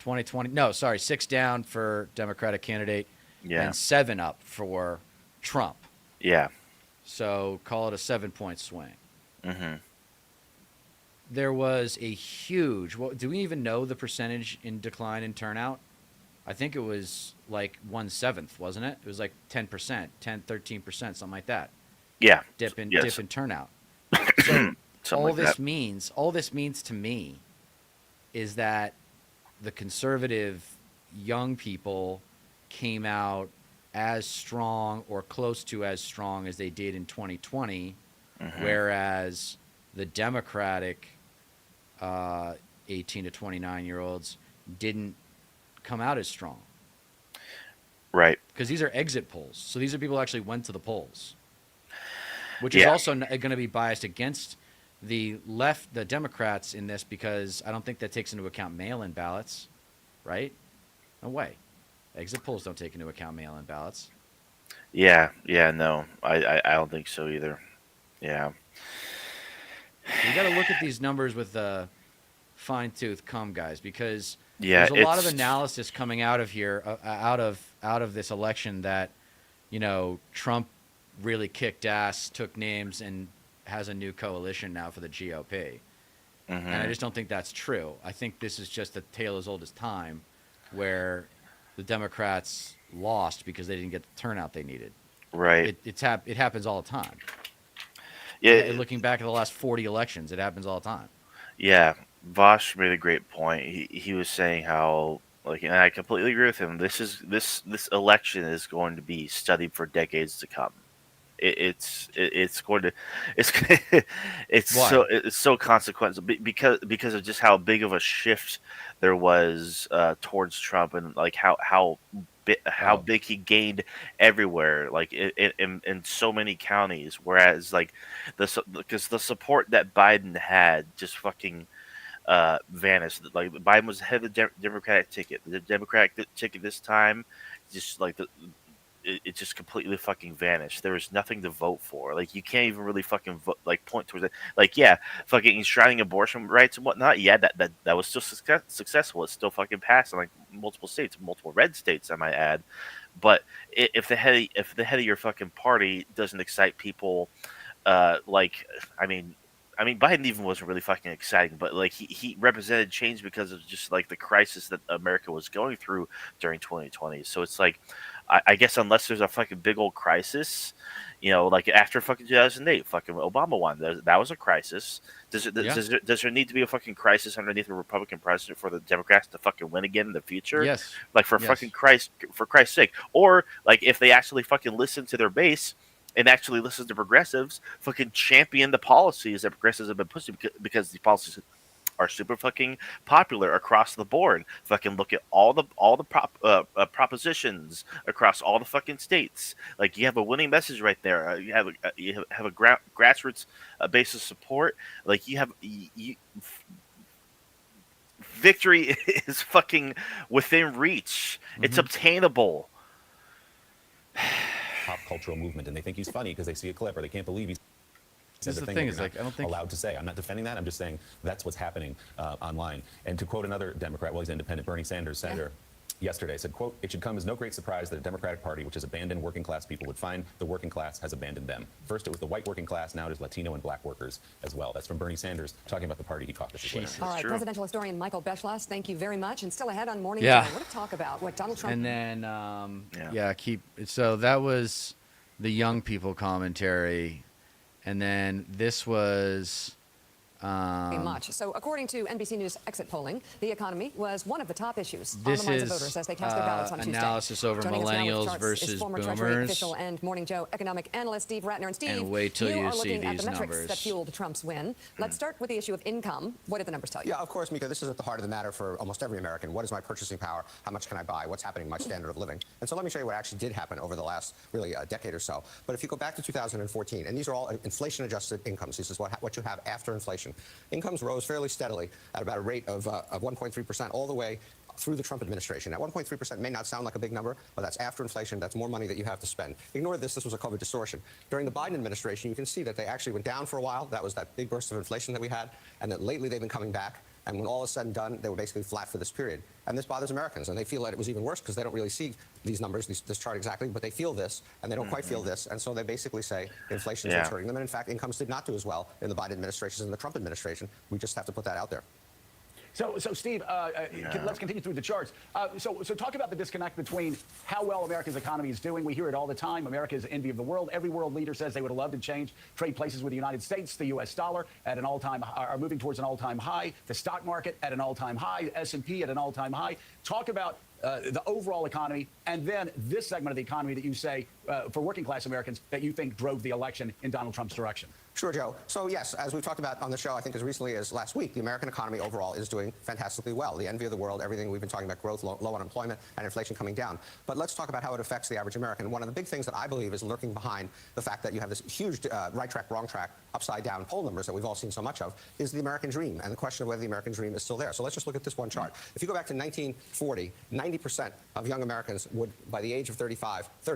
2020. No, sorry, 6 down for Democratic candidate, Yeah. and 7 up for Trump. Yeah. So call it a 7 point swing. Mm-hmm. There was a huge. Well, do we even know the percentage in decline in turnout? I think it was like 1/7, wasn't it? It was like 10%, 10, 13%, something like that. Yeah. Dip in Yes. turnout. So Something like that. all this means to me is that the conservative young people came out as strong or close to as strong as they did in 2020, whereas the Democratic 18 to 29-year-olds didn't come out as strong. Right. Because these are exit polls. So these are people who actually went to the polls, which is also going to be biased against the left, the Democrats in this, because I don't think that takes into account mail-in ballots, right? No way. Exit polls don't take into account mail-in ballots. Yeah. Yeah. No, I don't think so either. Yeah. So you got to look at these numbers with a fine-tooth comb, guys, because Yeah. there's a lot of It's analysis coming out of here, out of this election, that Trump really kicked ass, took names, and has a new coalition now for the GOP. And I just don't think that's true. I think this is just a tale as old as time, where the Democrats lost because they didn't get the turnout they needed. right. It happens all the time. Yeah. Looking back at the last 40 elections, it happens all the time. Yeah, Vosh made a great point. He was saying how, like, and I completely agree with him. This election is going to be studied for decades to come. It's going to it's Why? it's so consequential because of just how big of a shift there was towards Trump, and like how Oh, big he gained everywhere, like in so many counties, whereas like because the support that Biden had just fucking vanished. Like Biden was ahead of the Democratic ticket. The Democratic ticket this time, just like it just completely fucking vanished. There was nothing to vote for. Like you can't even really fucking vote, like point towards it. Like yeah, fucking enshrining abortion rights and whatnot. Yeah, that was still successful. It still fucking passed in like multiple states, multiple red states, I might add. But if the head of your fucking party doesn't excite people, like Biden even wasn't really fucking exciting, but like he represented change because of just like the crisis that America was going through during 2020. So it's like, I guess unless there's a fucking big old crisis, like after fucking 2008, fucking Obama won. That was a crisis. yeah. Does there need to be a fucking crisis underneath a Republican president for the Democrats to fucking win again in the future? Yes. Like for Yes. for Christ's sake, or like if they actually fucking listen to their base and actually listen to progressives, fucking champion the policies that progressives have been pushing because these policies are super fucking popular across the board. Fucking look at all the propositions across all the fucking states. Like you have a winning message right there. You have a grassroots base of support. Like victory is fucking within reach. It's obtainable. Pop cultural movement, and they think he's funny because they see a clip or they can't believe he's This is the thing thing, that is you're like, not I don't think allowed to say. I'm not defending that. I'm just saying that's what's happening online. And to quote another Democrat, well, he's independent, Bernie Sanders, senator, yesterday said, quote, "It should come as no great surprise that a Democratic Party which has abandoned working class people would find the working class has abandoned them. First, it was the white working class. Now it is Latino and black workers as well." That's from Bernie Sanders talking about the party he caucused with. Jesus. All right, true. presidential historian Michael Beschloss, thank you very much. And still ahead on Morning Yeah. Joe. What to talk about? What Donald Trump... And then, Yeah. so that was the young people commentary. And then this was, very much. So according to NBC News exit polling, the economy was one of the top issues on this the minds of is voters as they cast their ballots on Tuesday. analysis over Joining us now with millennials charts versus is former Treasury boomers. official and Morning Joe economic analyst Steve Ratner. And Steve, And wait till you are see looking at these the metrics numbers. that fueled Trump's win. Let's start with the issue of income. What did the numbers tell you? Yeah, of course, Mika. This is at the heart of the matter for almost every American. What is my purchasing power? How much can I buy? What's happening in my standard of living? And so let me show you what actually did happen over the last, really, decade or so. But if you go back to 2014, and these are all inflation-adjusted incomes. This is what you have after inflation. Incomes rose fairly steadily at about a rate of 1.3% all the way through the Trump administration. Now, 1.3% may not sound like a big number, but that's after inflation. That's more money that you have to spend. Ignore this. This was a COVID distortion. During the Biden administration, you can see that they actually went down for a while. That was that big burst of inflation that we had. And that lately they've been coming back. And when all is said and done, they were basically flat for this period. And this bothers Americans. And they feel that it was even worse because they don't really see these numbers, this chart exactly, but they feel this, and they don't quite feel this. And so they basically say inflation is what's hurting them. And in fact, incomes did not do as well in the Biden administration as in the Trump administration. We just have to put that out there. So Steve, let's continue through the charts. So talk about the disconnect between how well America's economy is doing. We hear it all the time. America is the envy of the world. Every world leader says they would have loved to change trade places with the United States. The U.S. dollar at an all-time are moving towards an all-time high. The stock market at an all-time high. S&P at an all-time high. Talk about the overall economy, and then this segment of the economy that you say, for working class Americans, that you think drove the election in Donald Trump's direction. Sure, Joe. So yes, as we've talked about on the show, I think as recently as last week, the American economy overall is doing fantastically well. The envy of the world, everything we've been talking about, growth, low unemployment, and inflation coming down. But let's talk about how it affects the average American. One of the big things that I believe is lurking behind the fact that you have this huge right track, wrong track, upside down poll numbers that we've all seen so much of is the American dream and the question of whether the American dream is still there. So let's just look at this one chart. If you go back to 1940, 90% of young Americans would, by the age of 30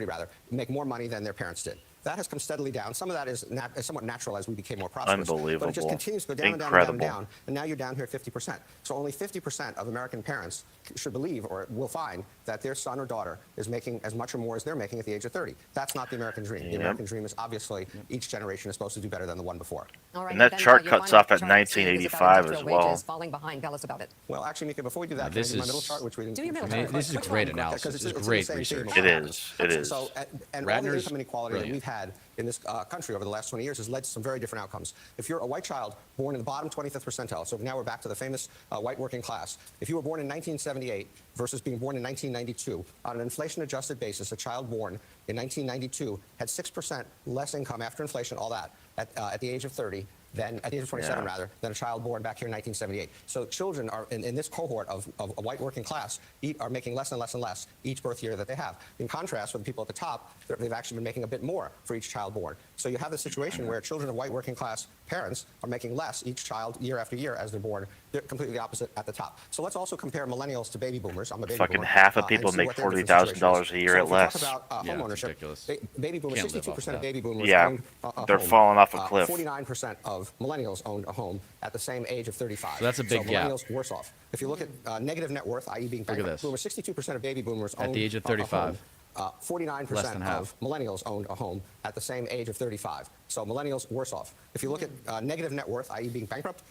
rather, make more money than their parents did. That has come steadily down. Some of that is somewhat natural as we became more prosperous. Unbelievable. But it just continues to go down and down and down and down. And now you're down here at 50%. So only 50% of American parents should believe or will find that their son or daughter is making as much or more as they're making at the age of 30. That's not the American dream. The American dream is obviously each generation is supposed to do better than the one before. All right, And that chart cuts off at 1985 as well. Falling behind. Tell us about it. Well, actually, Mika, before we do that, This can I do my is- middle chart, which we didn't Do your middle finish? chart. This is Which great one? analysis. Because It's in the great same research. theme. It is. It is. So, and all the Ratner's income inequality that brilliant. we've had in this country over the last 20 years has led to some very different outcomes. If you're a white child born in the bottom 25th percentile, so now we're back to the famous white working class. If you were born in 1978 versus being born in 1992, on an inflation-adjusted basis, a child born in 1992 had 6% less income after inflation, all that, at the age of 30. Than at the age of 27, rather, than a child born back here in 1978. So children are in this cohort of a white working class are making less and less and less each birth year that they have. In contrast, with the people at the top, they've actually been making a bit more for each child born. So you have the situation where children of white working class parents are making less each child year after year as they're born. They're completely the opposite at the top. So let's also compare millennials to baby boomers. I'm a baby Fucking boomer. half of people and see make what their different $40,000 situation a is. year So at if we less. talk about Yeah, it's homeownership, ridiculous. baby boomers, Can't live off 62% of that. baby boomers Yeah, own a they're home. falling off a cliff. 49% of millennials owned a home at the same age of 35. So that's a big gap. millennials worse off. If you look at negative net worth, i.e. being Look at bankrupt this. boomers, 62% of baby boomers At owned the age of a home. 35. 49% Less than half. of millennials owned a home at the same age of 35. So millennials worse off. If you look at negative net worth, i.e. being bankrupt,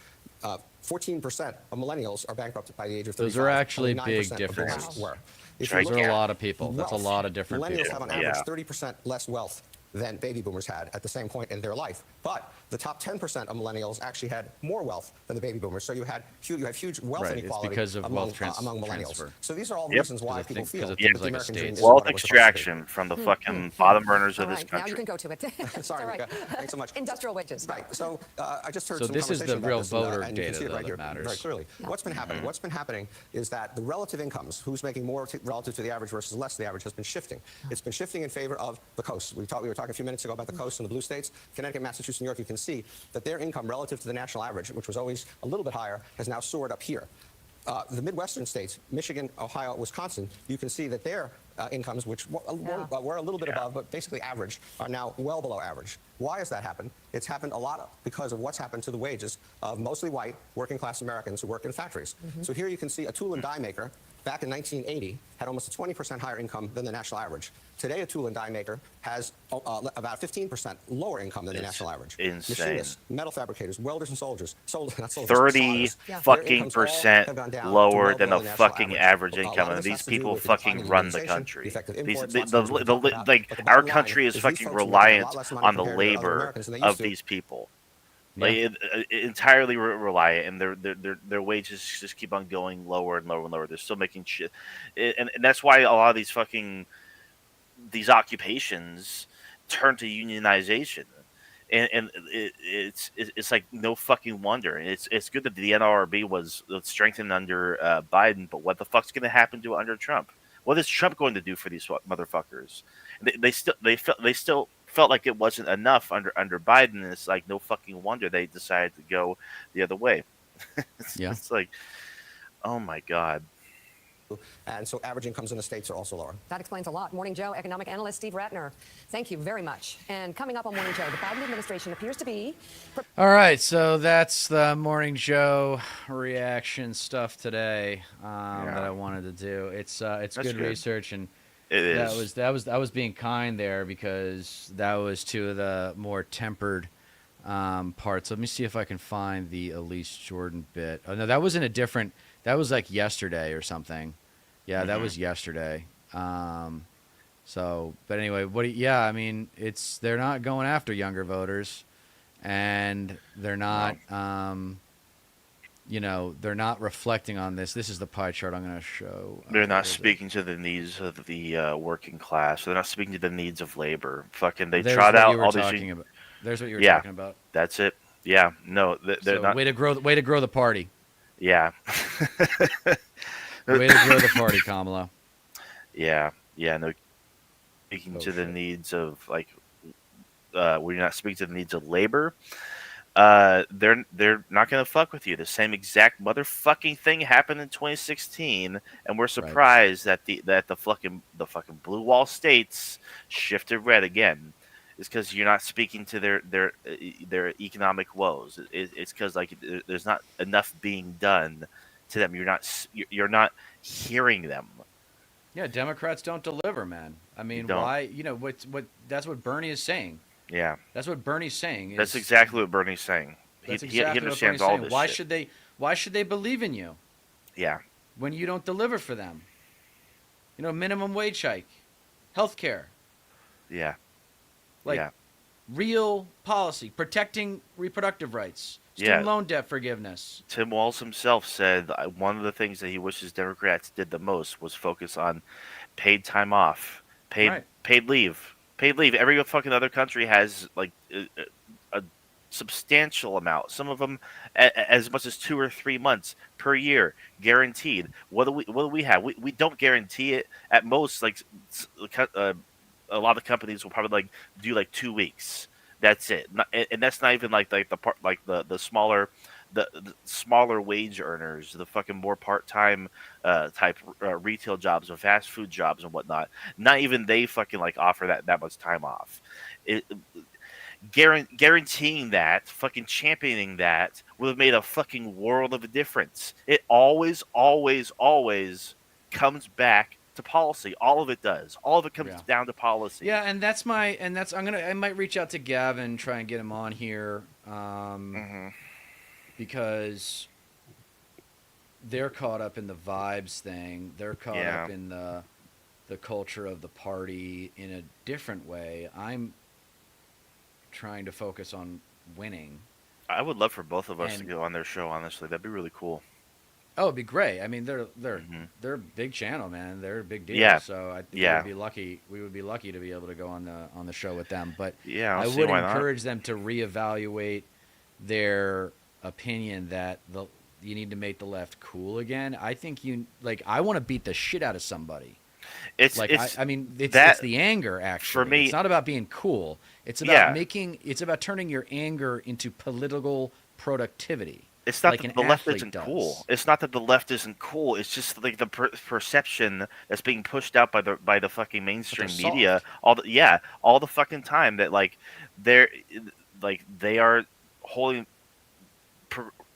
14% of millennials are bankrupt by the age of 35. Those are actually Only 9% big of boomers differences. were. If Those you Those look are a at lot of people. That's a wealth, lot of different millennials people. have on average Yeah. 30% less wealth than baby boomers had at the same point in their life. But the top 10% of millennials actually had more wealth than the baby boomers. So you have huge wealth Right, it's inequality because of among, wealth among millennials. transfer. So these are all Yep. reasons why Because I people think- feel because of that things the like American estates. dream is Wealth what it was supposed to be. extraction from the fucking bottom earners of All this right, now you country. can go to it. It's Sorry, all right. Mika. Thanks so much. Industrial wages. Right. So I just heard So some this is the conversation about real this, voter and you can data, see it though, right that here matters. very clearly. What's been happening? What's been happening is that the relative incomes, who's making more relative to the average versus less than the average, has been shifting. It's been shifting in favor of the coast. We were talking a few minutes ago about the coast and the blue states, Connecticut, Massachusetts, New York. You can see that their income relative to the national average, which was always a little bit higher, has now soared up here. The Midwestern states, Michigan, Ohio, Wisconsin, you can see that their incomes, which were a little bit above, but basically average, are now well below average. Why has that happened? It's happened a lot because of what's happened to the wages of mostly white working class Americans who work in factories. So here you can see a tool and die maker back in 1980 had almost a 20% higher income than the national average. Today, a tool and die maker has about 15% lower income than the national average. Insane. Machinists, metal fabricators, welders and soldiers, not soldiers, 30 solders, their fucking incomes all percent have gone down to lower well than below a the national fucking average. average A lot income, of and this these has to do people with the fucking declining run the urbanization, country. effective These, imports, the, lots of things we can talk about. like But the our bottom line country is these fucking folks are making a reliant lot less money on the compared to other labor Americans than they of used to. these people. Like entirely reliant, and their wages just keep on going lower and lower and lower. They're still making shit, and that's why a lot of these occupations turn to unionization, and it's like no fucking wonder. It's good that the NLRB was strengthened under Biden, but what the fuck's going to happen to it under Trump? What is Trump going to do for these motherfuckers? They still felt like it wasn't enough under Biden, and it's like no fucking wonder they decided to go the other way. It's like, oh my god. And so average incomes in the states are also lower. That explains a lot. Morning Joe economic analyst Steve Ratner. Thank you very much. And coming up on Morning Joe, the Biden administration appears to be... All right, so that's the Morning Joe reaction stuff today that I wanted to do. It's good research, and it is. That was being kind there, because that was two of the more tempered parts. Let me see if I can find the Elise Jordan bit. Oh no, that was in a different. That was like yesterday or something. Yeah, that was yesterday. So, but anyway, yeah, I mean, they're not going after younger voters, and they're not, they're not reflecting on this. This is the pie chart I'm going to show. They're Where not is it? speaking to the needs of the working class. They're not speaking to the needs of labor. Fucking, they There's trot what you out were all these. talking about. There's what you were Yeah, talking about. that's it. Yeah, no, they're So not. way to grow the party. Yeah, Way to grow the party, Kamala. yeah, yeah. No, speaking Oh to the shit. needs of like, we're not speaking to the needs of labor. They're not gonna fuck with you. The same exact motherfucking thing happened in 2016, and we're Right. surprised that the fucking blue wall states shifted red again. It's because you're not speaking to their economic woes. It's because like there's not enough being done to them. You're not hearing them. Yeah, Democrats don't deliver, man. I You mean, don't. why? What? That's what Bernie is saying. Yeah, That's what Bernie's saying. that's Is exactly what Bernie's saying. That's He exactly what understands Bernie's all saying. this Why shit. should they? Why should they believe in you Yeah, when you don't deliver for them? Minimum wage hike, healthcare, yeah, like yeah. real policy, protecting reproductive rights, student Yeah. loan debt forgiveness. Tim Walz himself said one of the things that he wishes Democrats did the most was focus on paid time off, Right. paid leave, paid leave. Every fucking other country has like a substantial amount. Some of them as much as 2 or 3 months per year, guaranteed. What do we have? We don't guarantee it. At most, like a lot of companies will probably like do like 2 weeks. That's it, and that's not even like the part like the smaller the smaller wage earners, the fucking more part time type retail jobs or fast food jobs and whatnot. Not even they fucking like offer that much time off. It, guaranteeing that, fucking championing that would have made a fucking world of a difference. It always, always, always comes back to policy. All of it does. All of it comes Yeah. down to policy. Yeah, and I might reach out to Gavin, try and get him on here, because they're caught up in the vibes thing. They're caught Yeah. up in the culture of the party in a different way. I'm trying to focus on winning. I would love for both of us to And- go on their show. Honestly, that'd be really cool. Oh, it'd be great. I mean, they're a big channel, man. They're a big deal. Yeah. So I think Yeah. we would be lucky to be able to go on the show with them. But Yeah, I I'll see would why not. encourage them to reevaluate their opinion that you need to make the left cool again. I think I want to beat the shit out of somebody. It's I mean, it's that the anger. Actually, for me. it's not about being cool. It's about It's about turning your anger into political productivity. It's not like that an the left athlete isn't does. cool. It's not that the left isn't cool. It's just like the perception that's being pushed out by the fucking mainstream they're media soft. all the fucking time that they are holding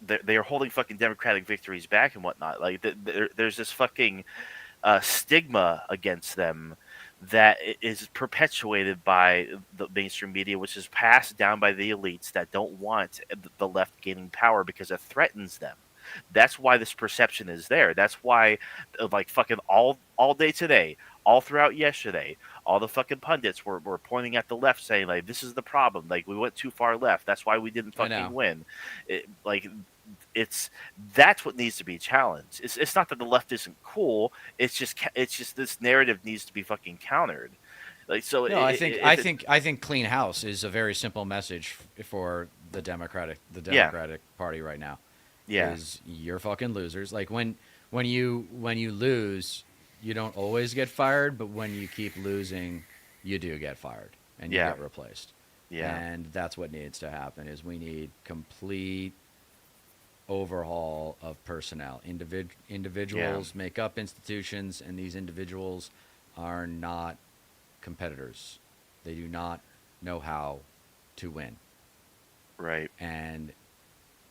they are holding fucking democratic victories back and whatnot. Like there's this fucking stigma against them that is perpetuated by the mainstream media, which is passed down by the elites that don't want the left gaining power because it threatens them. That's why this perception is there. That's why, like fucking all day today, all throughout yesterday, all the fucking pundits were pointing at the left, saying like, "This is the problem. Like we went too far left. That's why we didn't fucking win." That's what needs to be challenged. It's not that the left isn't cool. It's just this narrative needs to be fucking countered. Like so. No, I think clean house is a very simple message for the Democratic Party right now. Yeah. Is you're fucking losers. Like when you lose, you don't always get fired, but when you keep losing, you do get fired and you get replaced. Yeah. And that's what needs to happen. Is we need complete overhaul of personnel. Individuals make up institutions, and these individuals are not competitors. They do not know how to win. Right. And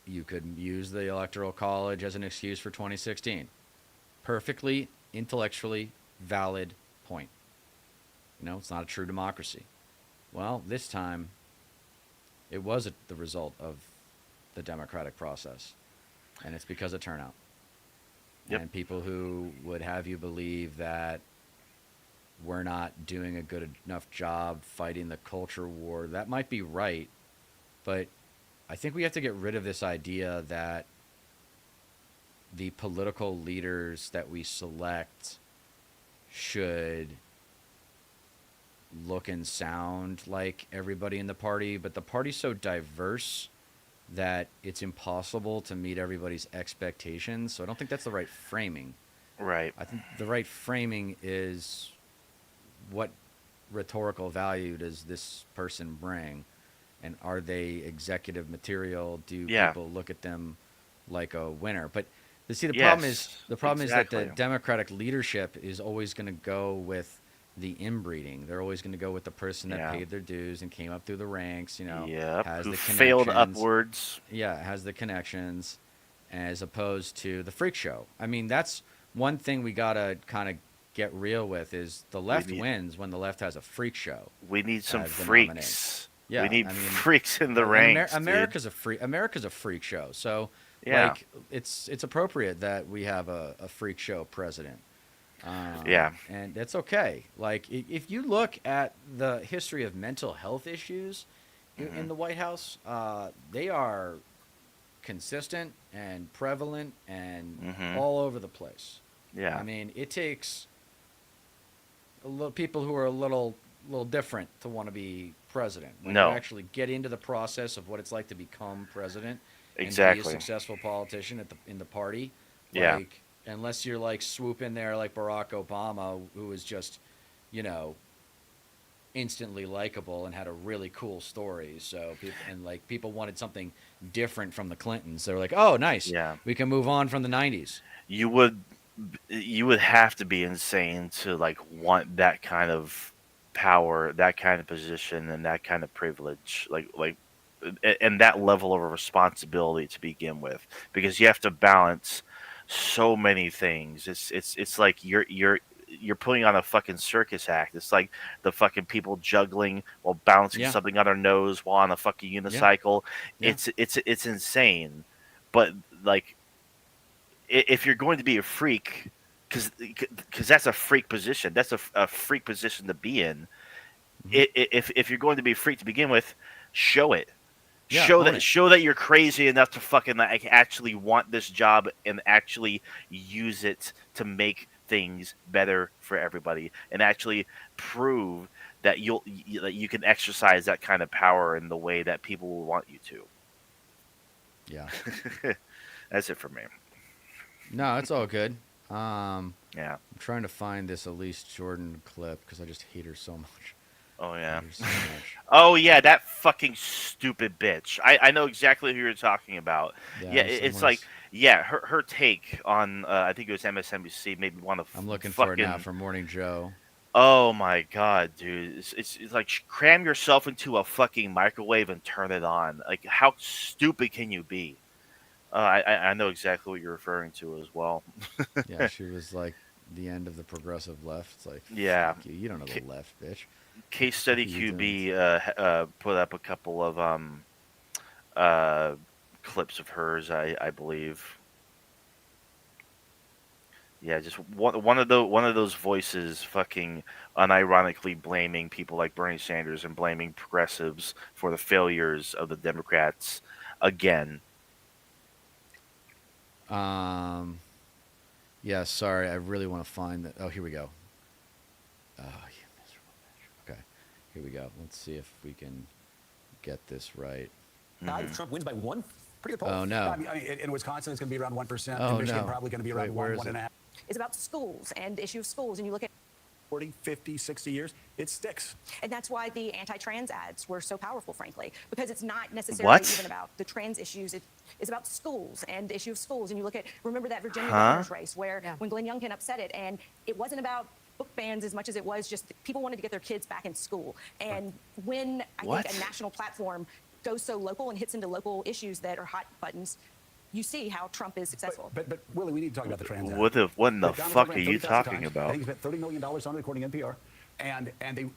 you could use the Electoral College as an excuse for 2016. Perfectly intellectually valid point. It's not a true democracy. Well, this time It was the result of the democratic process, and it's because of turnout. Yep. And people who would have you believe that we're not doing a good enough job fighting the culture war, that might be right, but I think we have to get rid of this idea that the political leaders that we select should look and sound like everybody in the party, but the party's so diverse that it's impossible to meet everybody's expectations. So I don't think that's the right framing. Right. I think the right framing is what rhetorical value does this person bring, and are they executive material? Do people look at them like a winner? But see, the problem is that the Democratic leadership is always going to go with the inbreeding. They're always going to go with the person that paid their dues and came up through the ranks. Has who the failed connections. upwards. Yeah, has the connections, as opposed to the freak show. I mean, that's one thing we gotta kind of get real with is the left wins when the left has a freak show. We need some as the nominee. freaks. Yeah, we need I mean, freaks in the and ranks. America's a freak show. So like it's appropriate that we have a freak show president. And it's okay. Like if you look at the history of mental health issues in the White House, they are consistent and prevalent and all over the place. Yeah. I mean, it takes people who are a little different to want to be president. When you actually get into the process of what it's like to become president and be a successful politician in the party. Like, unless you're like swoop in there like Barack Obama, who was just, instantly likable and had a really cool story. So people wanted something different from the Clintons. They were like, oh, nice. Yeah. We can move on from the 90s. You would have to be insane to like want that kind of power, that kind of position, and that kind of privilege, and that level of responsibility to begin with, because you have to balance so many things. It's like you're putting on a fucking circus act. It's like the fucking people juggling while bouncing something on their nose while on a fucking unicycle. Yeah. It's insane. But like, if you're going to be a freak, because that's a freak position. That's a freak position to be in. If you're going to be a freak to begin with, show it. Yeah, show that you're crazy enough to fucking like actually want this job and actually use it to make things better for everybody, and actually prove that you can exercise that kind of power in the way that people will want you to. Yeah. That's it for me. No, it's all good. Yeah. I'm trying to find this Elise Jordan clip because I just hate her so much. Oh, yeah. I hate her so much. Oh, yeah, that fucking stupid bitch. I know exactly who you're talking about. Yeah, it's like, her take on, I think it was MSNBC, maybe one of I'm looking for it now from Morning Joe. Oh, my God, dude. It's like cram yourself into a fucking microwave and turn it on. Like, how stupid can you be? I know exactly what you're referring to as well. Yeah, she was like the end of the progressive left. It's like, yeah, fuck you don't know the left, bitch. Case Study QB put up a couple of clips of hers, I believe. Yeah, just one of those voices, fucking unironically blaming people like Bernie Sanders and blaming progressives for the failures of the Democrats again. Yeah, sorry, I really want to find that. Oh, here we go. Oh, you miserable bitch. Okay, here we go. Let's see if we can get this right. If Trump wins by one, pretty good poll. Oh, no. I mean, in Wisconsin, it's going to be around 1%. Oh, in Michigan, no. probably going to be around Wait, 1.5. It's about schools and the issue of schools, and you look at 40, 50, 60 years, it sticks. and that's why the anti-trans ads were so powerful, frankly, because it's not necessarily even about the trans issues. It's about schools and the issue of schools. And you look at, remember that Virginia governor's race where when Glenn Youngkin upset it, and it wasn't about book bans as much as it was just people wanted to get their kids back in school. And when I think a national platform goes so local and hits into local issues that are hot buttons, you see how Trump is successful. But Willie, we need to talk about the trans ad. What in the But Donald fuck Trump are ran you 30,000 talking times. about? I think he spent $30 million on it, according to NPR. And they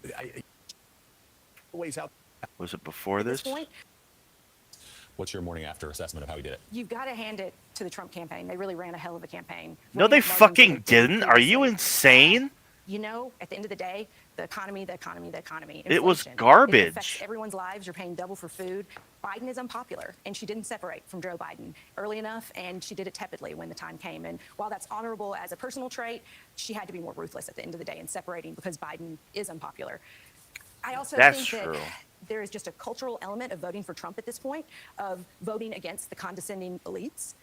ways out. Was it before At this? this point, What's your morning after assessment of how he did it? You've got to hand it to the Trump campaign. They really ran a hell of a campaign. No, they Running margins fucking that were didn't. Are you previously, insane? You know, at the end of the day, the economy. It was Inflation. garbage. It affects everyone's lives. You're paying double for food. Biden is unpopular, and she didn't separate from Joe Biden early enough, and she did it tepidly when the time came. And while that's honorable as a personal trait, she had to be more ruthless at the end of the day in separating because Biden is unpopular. I also think that there is just a cultural element of voting for Trump at this point, of voting against the condescending elites.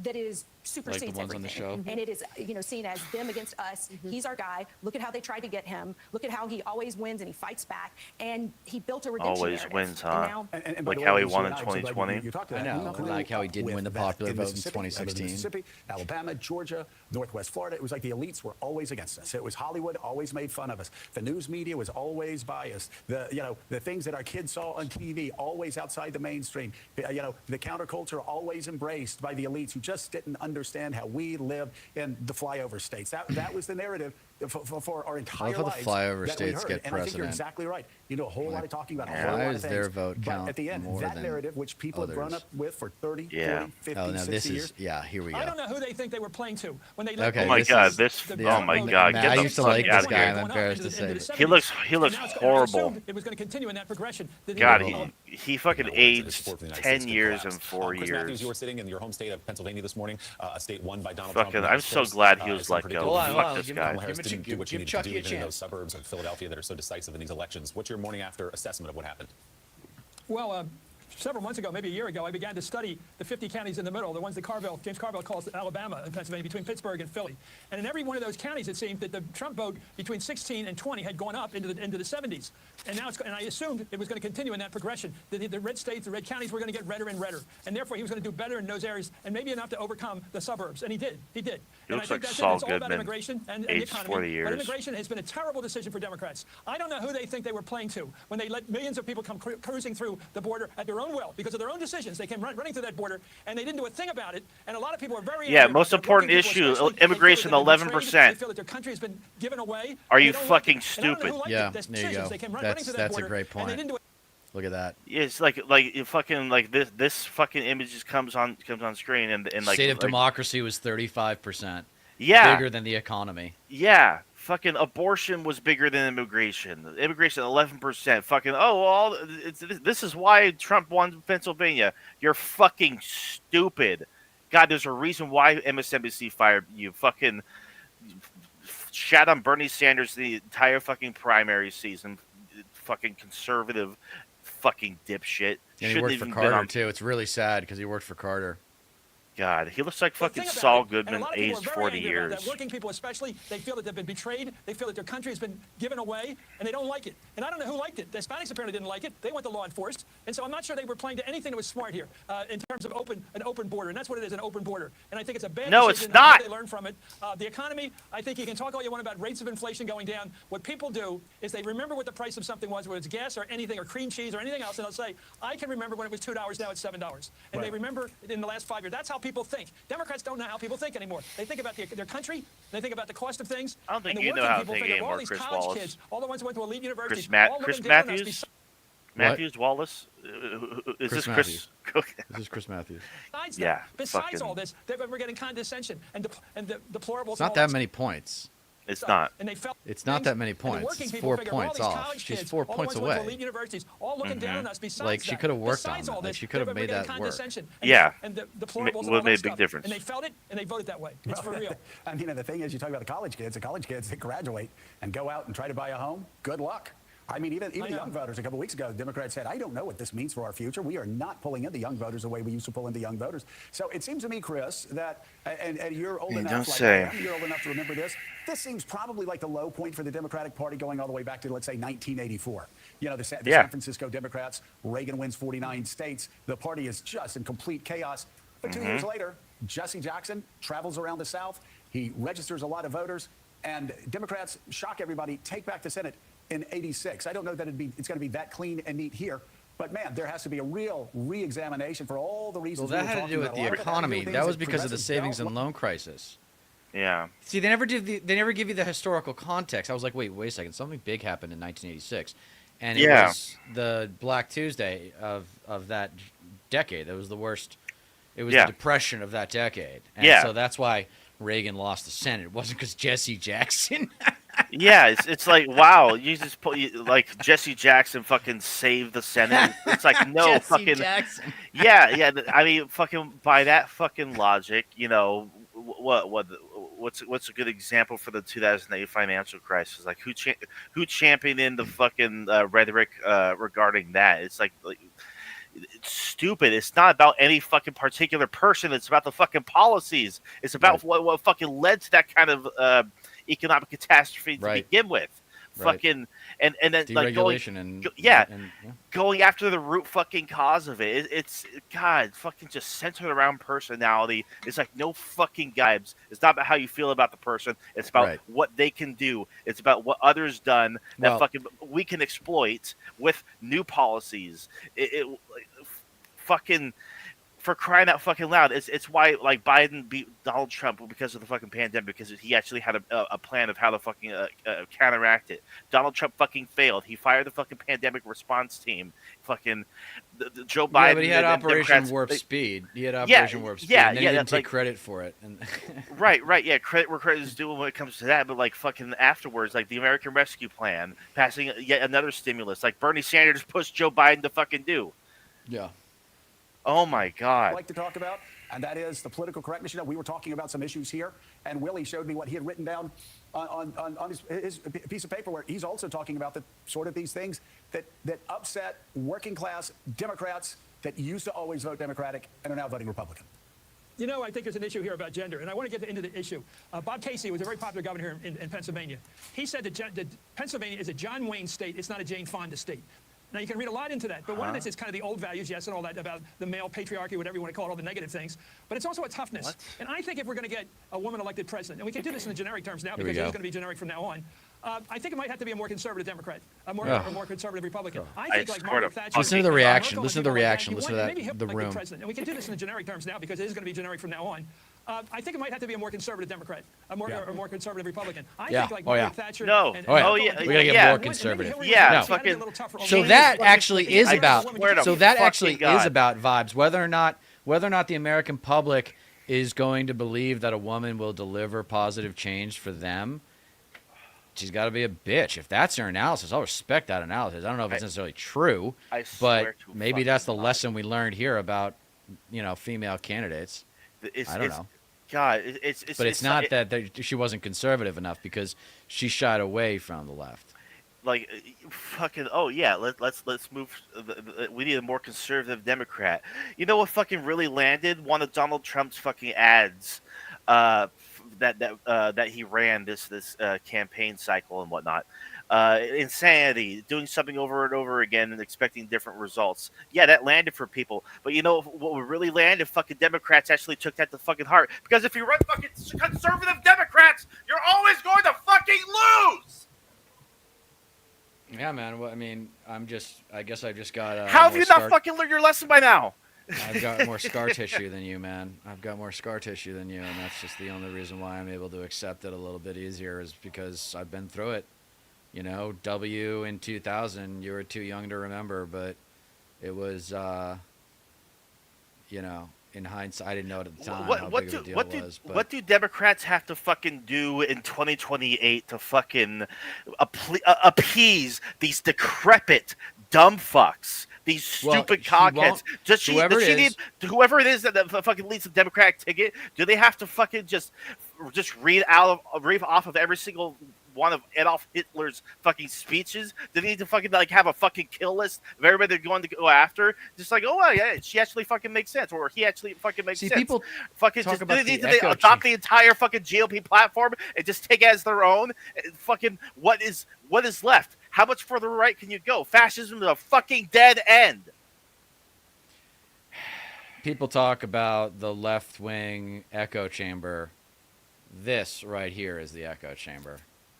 That is supersedes like the ones everything. on the show. And it is, seen as them against us. He's our guy. Look at how they tried to get him. Look at how he always wins and he fights back. And he built a redemption Always narrative. wins, huh? And now, Like how he won in 2020. I know, like how he didn't win the popular vote in 2016. Mississippi, Alabama, Georgia, Northwest Florida. It was like the elites were always against us. It was Hollywood always made fun of us. The news media was always biased. The things that our kids saw on TV always outside the mainstream. The counterculture always embraced by the elites who just didn't understand how we live in the flyover states. That was the narrative for our entire how the lives. flyover that we states heard. get And I think you're precedent. exactly right. You know a whole lot of talking about a Why whole lot of does things. their vote but count at the end, more that than narrative, which people have grown others? up with for 30, Yeah. 40, 50, Oh, now 60 this years. is, yeah, here we go. I don't know who they think they were playing to when they let Okay, Oh my this God, is- this. yeah, Oh my Matt, God, I get the used to fuck like out this of guy. here. I'm embarrassed to say. He looks And now horrible. assumed it was going to continue in that progression. God, Oh, he fucking His aged support for the United 10 States could years collapse. in 4 Chris Matthews, years. you were sitting in your home state of Pennsylvania this morning, a state won by Donald Fucking, Trump. I'm so glad he was let go. Hold on, hold Fuck on, this give guy. him- Kamala Harris Give him- didn't do what she give needed Chucky to do, a even in those chance. suburbs of Philadelphia that are so decisive in these elections. What's your morning after assessment of what happened? Well, several months ago, maybe a year ago, I began to study the 50 counties in the middle, the ones that James Carville calls Alabama and Pennsylvania, between Pittsburgh and Philly. And in every one of those counties, it seemed that the Trump vote between 16 and 20 had gone up into the 70s. And now and I assumed it was going to continue in that progression. The red states, the red counties were going to get redder and redder. And therefore, he was going to do better in those areas and maybe enough to overcome the suburbs. And he did. He did. And I looks think like that's Saul it. It's all about Goodman, immigration and the aged economy. 40 years. But immigration has been a terrible decision for Democrats. I don't know who they think they were playing to when they let millions of people come cruising through the border at their own will because of their own decisions. They came running through that border, and they didn't do a thing about it. And a lot of people are very Yeah, angry most about that. important Working people issue, especially, they feel immigration, that they've been 11%. betrayed. They feel that their country has been given away. Are and you they don't fucking like it. And I don't know who stupid? liked Yeah, it. That's there you decisions. go. They came running through that That's a border, great and point. they didn't do it. Look at that. Yeah, it's like it fucking like this fucking image just comes on screen and like State of like, democracy was 35%. Yeah, Bigger than the economy. yeah. Fucking abortion was bigger than immigration. Immigration 11%. Fucking this is why Trump won Pennsylvania. You're fucking stupid. God, there's a reason why MSNBC fired you. Fucking shat on Bernie Sanders the entire fucking primary season. Fucking conservative, fucking dipshit. And he Shouldn't worked for even been Carter, on. too. It's really sad because he worked for Carter. God, he looks like The fucking thing about Saul it, and a Goodman, lot of people aged are very 40 angry about years. that. Working people especially, they feel that they've been betrayed. They feel that their country has been given away, and they don't like it. And I don't know who liked it. The Hispanics apparently didn't like it. They want the law enforced. And so I'm not sure they were playing to anything that was smart here in terms of an open border. And that's what it is, an open border. And I think it's a bad No, decision. it's not. I think they learn from it. The economy, I think you can talk all you want about rates of inflation going down. What people do is they remember what the price of something was, whether it's gas or anything, or cream cheese or anything else, and they'll say, I can remember when it was $2, now it's $7. And they remember in the last 5 years. That's how people think. Democrats don't know how people think anymore. They think about their country, they think about the cost of things. I don't think and the you know working how to people think figure, all anymore, these Chris college Wallace. kids, all the ones who went to elite universities, Chris all looking down on us. Matthews? Matthews Wallace? Is Chris this Matthews. Chris? This is Chris Matthews. Besides Yeah, that, besides fucking- all this, we're getting condescension and deplorables. It's not that many points. It's not. And they felt It's not that many and the points. working It's people 4 figure, all points these off. college She's kids, 4 all the points ones who went to away. elite universities, all looking down on us. Besides Like, she that, could have worked besides on all that. this, She could have we're made getting that work. condescension Yeah. and the deplorables Would and all have made that a big stuff. difference. And they felt it, and they voted that way. It's for real. I mean, the thing is, you talk about the college kids that graduate and go out and try to buy a home. Good luck. I mean, even know. young voters, a couple of weeks ago, Democrats said, I don't know what this means for our future. We are not pulling in the young voters the way we used to pull in the young voters. So it seems to me, Chris, that, and you're old enough, don't like say. I am, you're old enough to remember this. This seems probably like the low point for the Democratic Party going all the way back to, let's say, 1984. You know, the San Francisco Democrats, Reagan wins 49 states. The party is just in complete chaos. But 2 years later, Jesse Jackson travels around the South. He registers a lot of voters. And Democrats shock everybody, take back the Senate in 86. I don't know that it's going to be that clean and neat here. But, man, there has to be a real re-examination for all the reasons Well, that we were had to do with talking the about. A lot of it had to do economy. with That things was that because of the progressives savings don't and loan crisis. Yeah. See, they never give you the historical context. I was like, wait a second. Something big happened in 1986, and it Yeah. was the Black Tuesday of that decade. That was the worst. It was Yeah. the depression of that decade. And Yeah. so that's why Reagan lost the Senate. It wasn't because Jesse Jackson. Yeah, it's like, wow, you just put like Jesse Jackson fucking saved the Senate. It's like, no, Jesse fucking Jackson. yeah. I mean, fucking by that fucking logic, what's a good example for the 2008 financial crisis? Like who championed in the fucking rhetoric regarding that? It's stupid. It's not about any fucking particular person. It's about the fucking policies. It's about what fucking led to that kind of economic catastrophe to Right. begin with. Right. Fucking and then like Deregulation and going after the root fucking cause of it. It's God fucking just centered around personality. It's like no fucking guides. It's not about how you feel about the person. It's about Right. what they can do. It's about what others done that Well- fucking we can exploit with new policies. Fucking for crying out fucking loud. It's why like Biden beat Donald Trump because of the fucking pandemic, because he actually had a plan of how to fucking counteract it. Donald Trump fucking failed. He fired the fucking pandemic response team. Fucking Joe Biden. Yeah, but he had and Operation Democrats, Warp they- Speed. He had Operation Warp Speed. yeah, and then yeah, he didn't take like- credit for it. And Right, yeah, credit where credit is due when it comes to that, but like fucking afterwards, like the American Rescue Plan, passing yet another stimulus, like Bernie Sanders pushed Joe Biden to fucking do. yeah. Oh my God. Like to talk about, and that is the political correctness. You know, we were talking about some issues here, and Willie showed me what he had written down on his piece of paper, where he's also talking about the sort of these things that upset working class Democrats that used to always vote Democratic and are now voting Republican. You know, I think there's an issue here about gender, and I want to get into the issue. Bob Casey was a very popular governor here in Pennsylvania. He said that Pennsylvania is a John Wayne state. It's not a Jane Fonda state. Now, you can read a lot into that, but one of this is kind of the old values, yes, and all that about the male patriarchy, whatever you want to call it, all the negative things. But it's also a toughness. What? And I think if we're going to get a woman elected president, and we can do this in the generic terms now Here we because it go. is going to be generic from now on, I think it might have to be a more conservative Democrat, a more conservative Republican. I think like scored Margaret a- Thatcher. Listen to the Merkel reaction. and Listen to the people like that, reaction. you Listen to want that- maybe him the elected room. president. And we can do this in the generic terms now because it is going to be generic from now on. I think it might have to be a more conservative Democrat, a more conservative Republican. I Yeah. think like Oh, yeah. Margaret Thatcher. No. and Oh, yeah. Merkel We and people gotta like get that. more And maybe conservative. Hillary Yeah, Clinton, she had a fucking- little tougher So over that the- actually is I about. swear to So that fucking actually God. is about vibes. Whether or not the American public is going to believe that a woman will deliver positive change for them, she's got to be a bitch. If that's her analysis, I'll respect that analysis. I don't know if it's necessarily true, I swear but to maybe that's the fucking God. lesson we learned here about, female candidates. I don't know. God, it's But it's not that she wasn't conservative enough, because she shied away from the left. like fucking. Oh yeah, let's move. We need a more conservative Democrat. You know what fucking really landed? One of Donald Trump's fucking ads, that he ran this campaign cycle and whatnot. Insanity, doing something over and over again and expecting different results. Yeah, that landed for people. But you know what would really land if fucking Democrats actually took that to fucking heart? Because if you run fucking conservative Democrats, you're always going to fucking lose. Yeah, man. Well, I mean, I guess I've just got. How have more you not fucking learned your lesson by now? I've got more scar tissue than you, man. I've got more scar tissue than you, and that's just the only reason why I'm able to accept it a little bit easier, is because I've been through it. W in 2000, you were too young to remember, but it was, in hindsight, I didn't know it at the time how big of a deal it was. But What do Democrats have to fucking do in 2028 to fucking appease these decrepit dumb fucks? These Well, stupid she cockheads. won't- Does she whoever it need whoever it is that fucking leads the Democratic ticket? Do they have to fucking just read off of every single one of Adolf Hitler's fucking speeches? Do they need to fucking like have a fucking kill list of everybody they're going to go after? Just like, oh yeah, she actually fucking makes sense, or he actually fucking makes See, sense. people fucking talk just about do they the need to echo adopt chamber. the entire fucking GOP platform and just take it as their own? Fucking what is left? How much further right can you go? Fascism is a fucking dead end. people talk about the left-wing echo chamber. This right here is the echo chamber.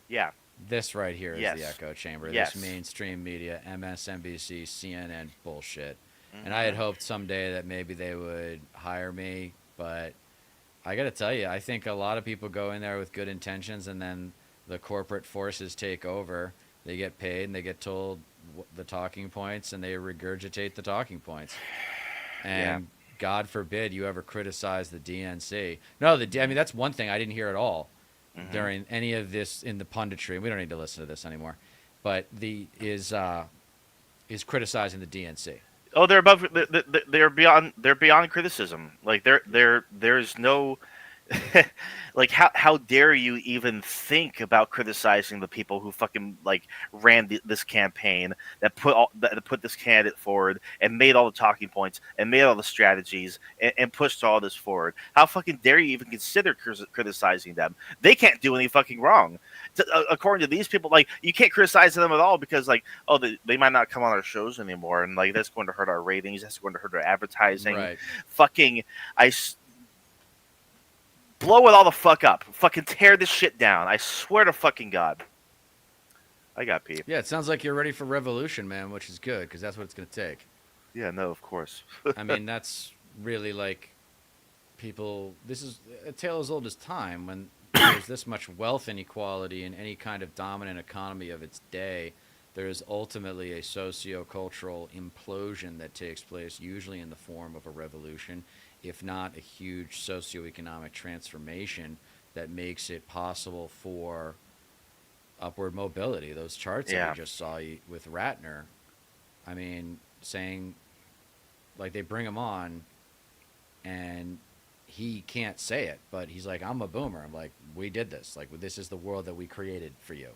Yeah. This right here is Yes. the echo chamber. Yes. This mainstream media, MSNBC, CNN bullshit. And I had hoped someday that maybe they would hire me, but I got to tell you, I think a lot of people go in there with good intentions, and then the corporate forces take over. They get paid, and they get told the talking points, and they regurgitate the talking points. And God forbid you ever criticize the DNC. No, I mean, that's one thing I didn't hear at all during any of this in the punditry. We don't need to listen to this anymore. But is criticizing the DNC. Oh, they're above. They're beyond. They're beyond criticism. Like there's no. Like how dare you even think about criticizing the people who fucking like ran this campaign that put this candidate forward and made all the talking points and made all the strategies and pushed all this forward. How fucking dare you even consider criticizing them? They can't do any fucking wrong. According to these people, like you can't criticize them at all because like they might not come on our shows anymore and like that's going to hurt our ratings. That's going to hurt our advertising. Right. Fucking blow it all the fuck up. Fucking tear this shit down. I swear to fucking God. I got pee. Yeah, it sounds like you're ready for revolution, man, which is good because that's what it's going to take. Yeah, no, of course. I mean, that's really like people. This is a tale as old as time when there's this much wealth inequality in any kind of dominant economy of its day. There is ultimately a socio-cultural implosion that takes place, usually in the form of a revolution, if not a huge socioeconomic transformation that makes it possible for upward mobility. Those charts that we just saw with Ratner, I mean, saying, like, they bring him on and he can't say it, but he's like, I'm a boomer. I'm like, we did this. Like, this is the world that we created for you.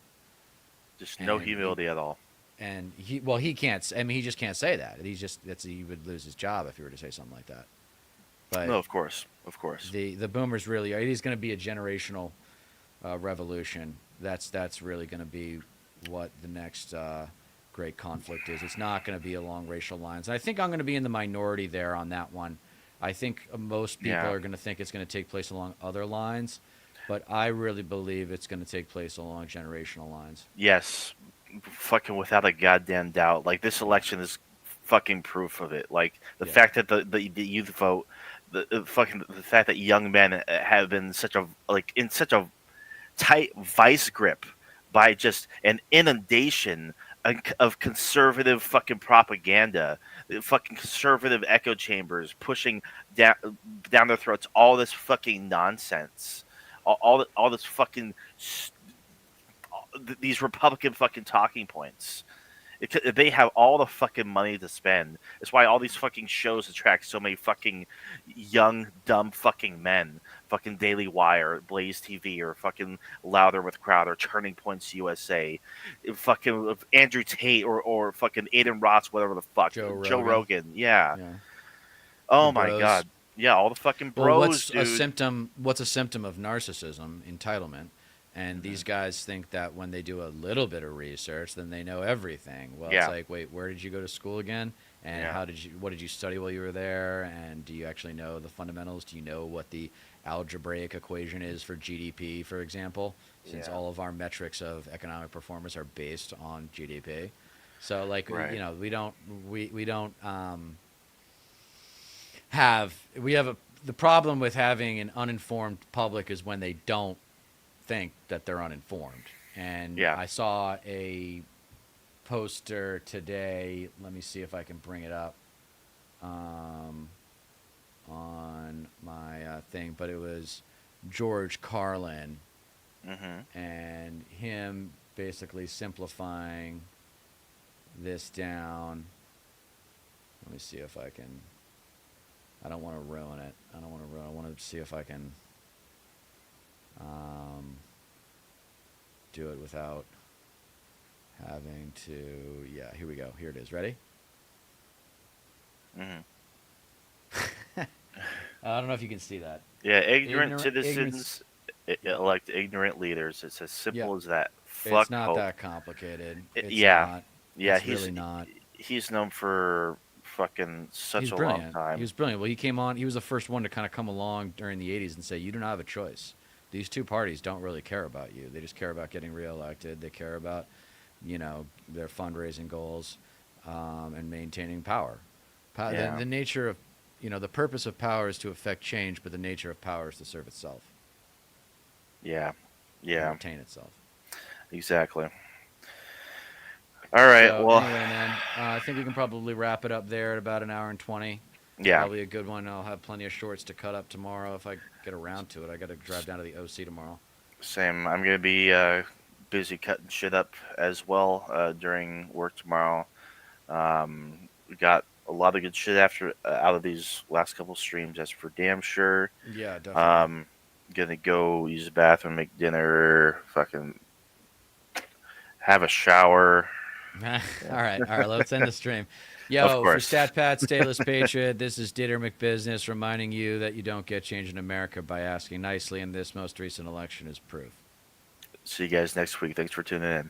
Just no humility at all. And he can't. I mean, he just can't say that. He would lose his job if he were to say something like that. But no, of course. The boomers really are. It is going to be a generational revolution. That's really going to be what the next great conflict is. It's not going to be along racial lines. And I think I'm going to be in the minority there on that one. I think most people are going to think it's going to take place along other lines, but I really believe it's going to take place along generational lines. Yes, fucking without a goddamn doubt. Like this election is fucking proof of it. Like the fact that the youth vote, the fact that young men have been in such a tight vice grip by just an inundation of conservative fucking propaganda, fucking conservative echo chambers pushing down their throats all this fucking nonsense, all this fucking these Republican fucking talking points. They have all the fucking money to spend. That's why all these fucking shows attract so many fucking young, dumb fucking men. Fucking Daily Wire, Blaze TV, or fucking Louder with Crowder, Turning Points USA, fucking Andrew Tate, or fucking Aiden Ross, whatever the fuck. Joe Rogan. Yeah. Oh my God. Yeah, all the fucking bros, dude. What's a symptom of narcissism? Entitlement. And these guys think that when they do a little bit of research, then they know everything. Well, it's like, wait, where did you go to school again? And what did you study while you were there? And do you actually know the fundamentals? Do you know what the algebraic equation is for GDP, for example? Since all of our metrics of economic performance are based on GDP. So, like, we don't have the problem with having an uninformed public is when they don't think that they're uninformed. And I saw a poster today, let me see if I can bring it up on my thing, but it was George Carlin and him basically simplifying this down. Let me see if I can, I don't want to ruin it. I want to see if I can do it without having to. Yeah, here we go. Here it is. Ready? I don't know if you can see that. Yeah, ignorant citizens elect ignorant leaders. It's as simple as that. Fuck it's not hope. that complicated. It's yeah, it's he's really not. He's known for fucking such a long time. He was brilliant. Well, he came on. He was the first one to kind of come along during the '80s and say, "You do not have a choice. These two parties don't really care about you. They just care about getting reelected. They care about, their fundraising goals and maintaining power. The nature of, the purpose of power is to affect change, but the nature of power is to serve itself. Yeah. Maintain itself. Exactly. All right. So, well, anyway, man, I think we can probably wrap it up there at about an hour and 20. Yeah. Probably a good one. I'll have plenty of shorts to cut up tomorrow if I get around to it. I got to drive down to the OC tomorrow. Same. I'm gonna be busy cutting shit up as well during work tomorrow. We got a lot of good shit after out of these last couple streams. That's for damn sure. Yeah, definitely. Gonna go use the bathroom, make dinner, fucking have a shower. All right. Let's end the stream. Yo, Of for course. Stat Pat, Stateless Patriot, this is Dieter McBusiness reminding you that you don't get change in America by asking nicely, and this most recent election is proof. See you guys next week. Thanks for tuning in.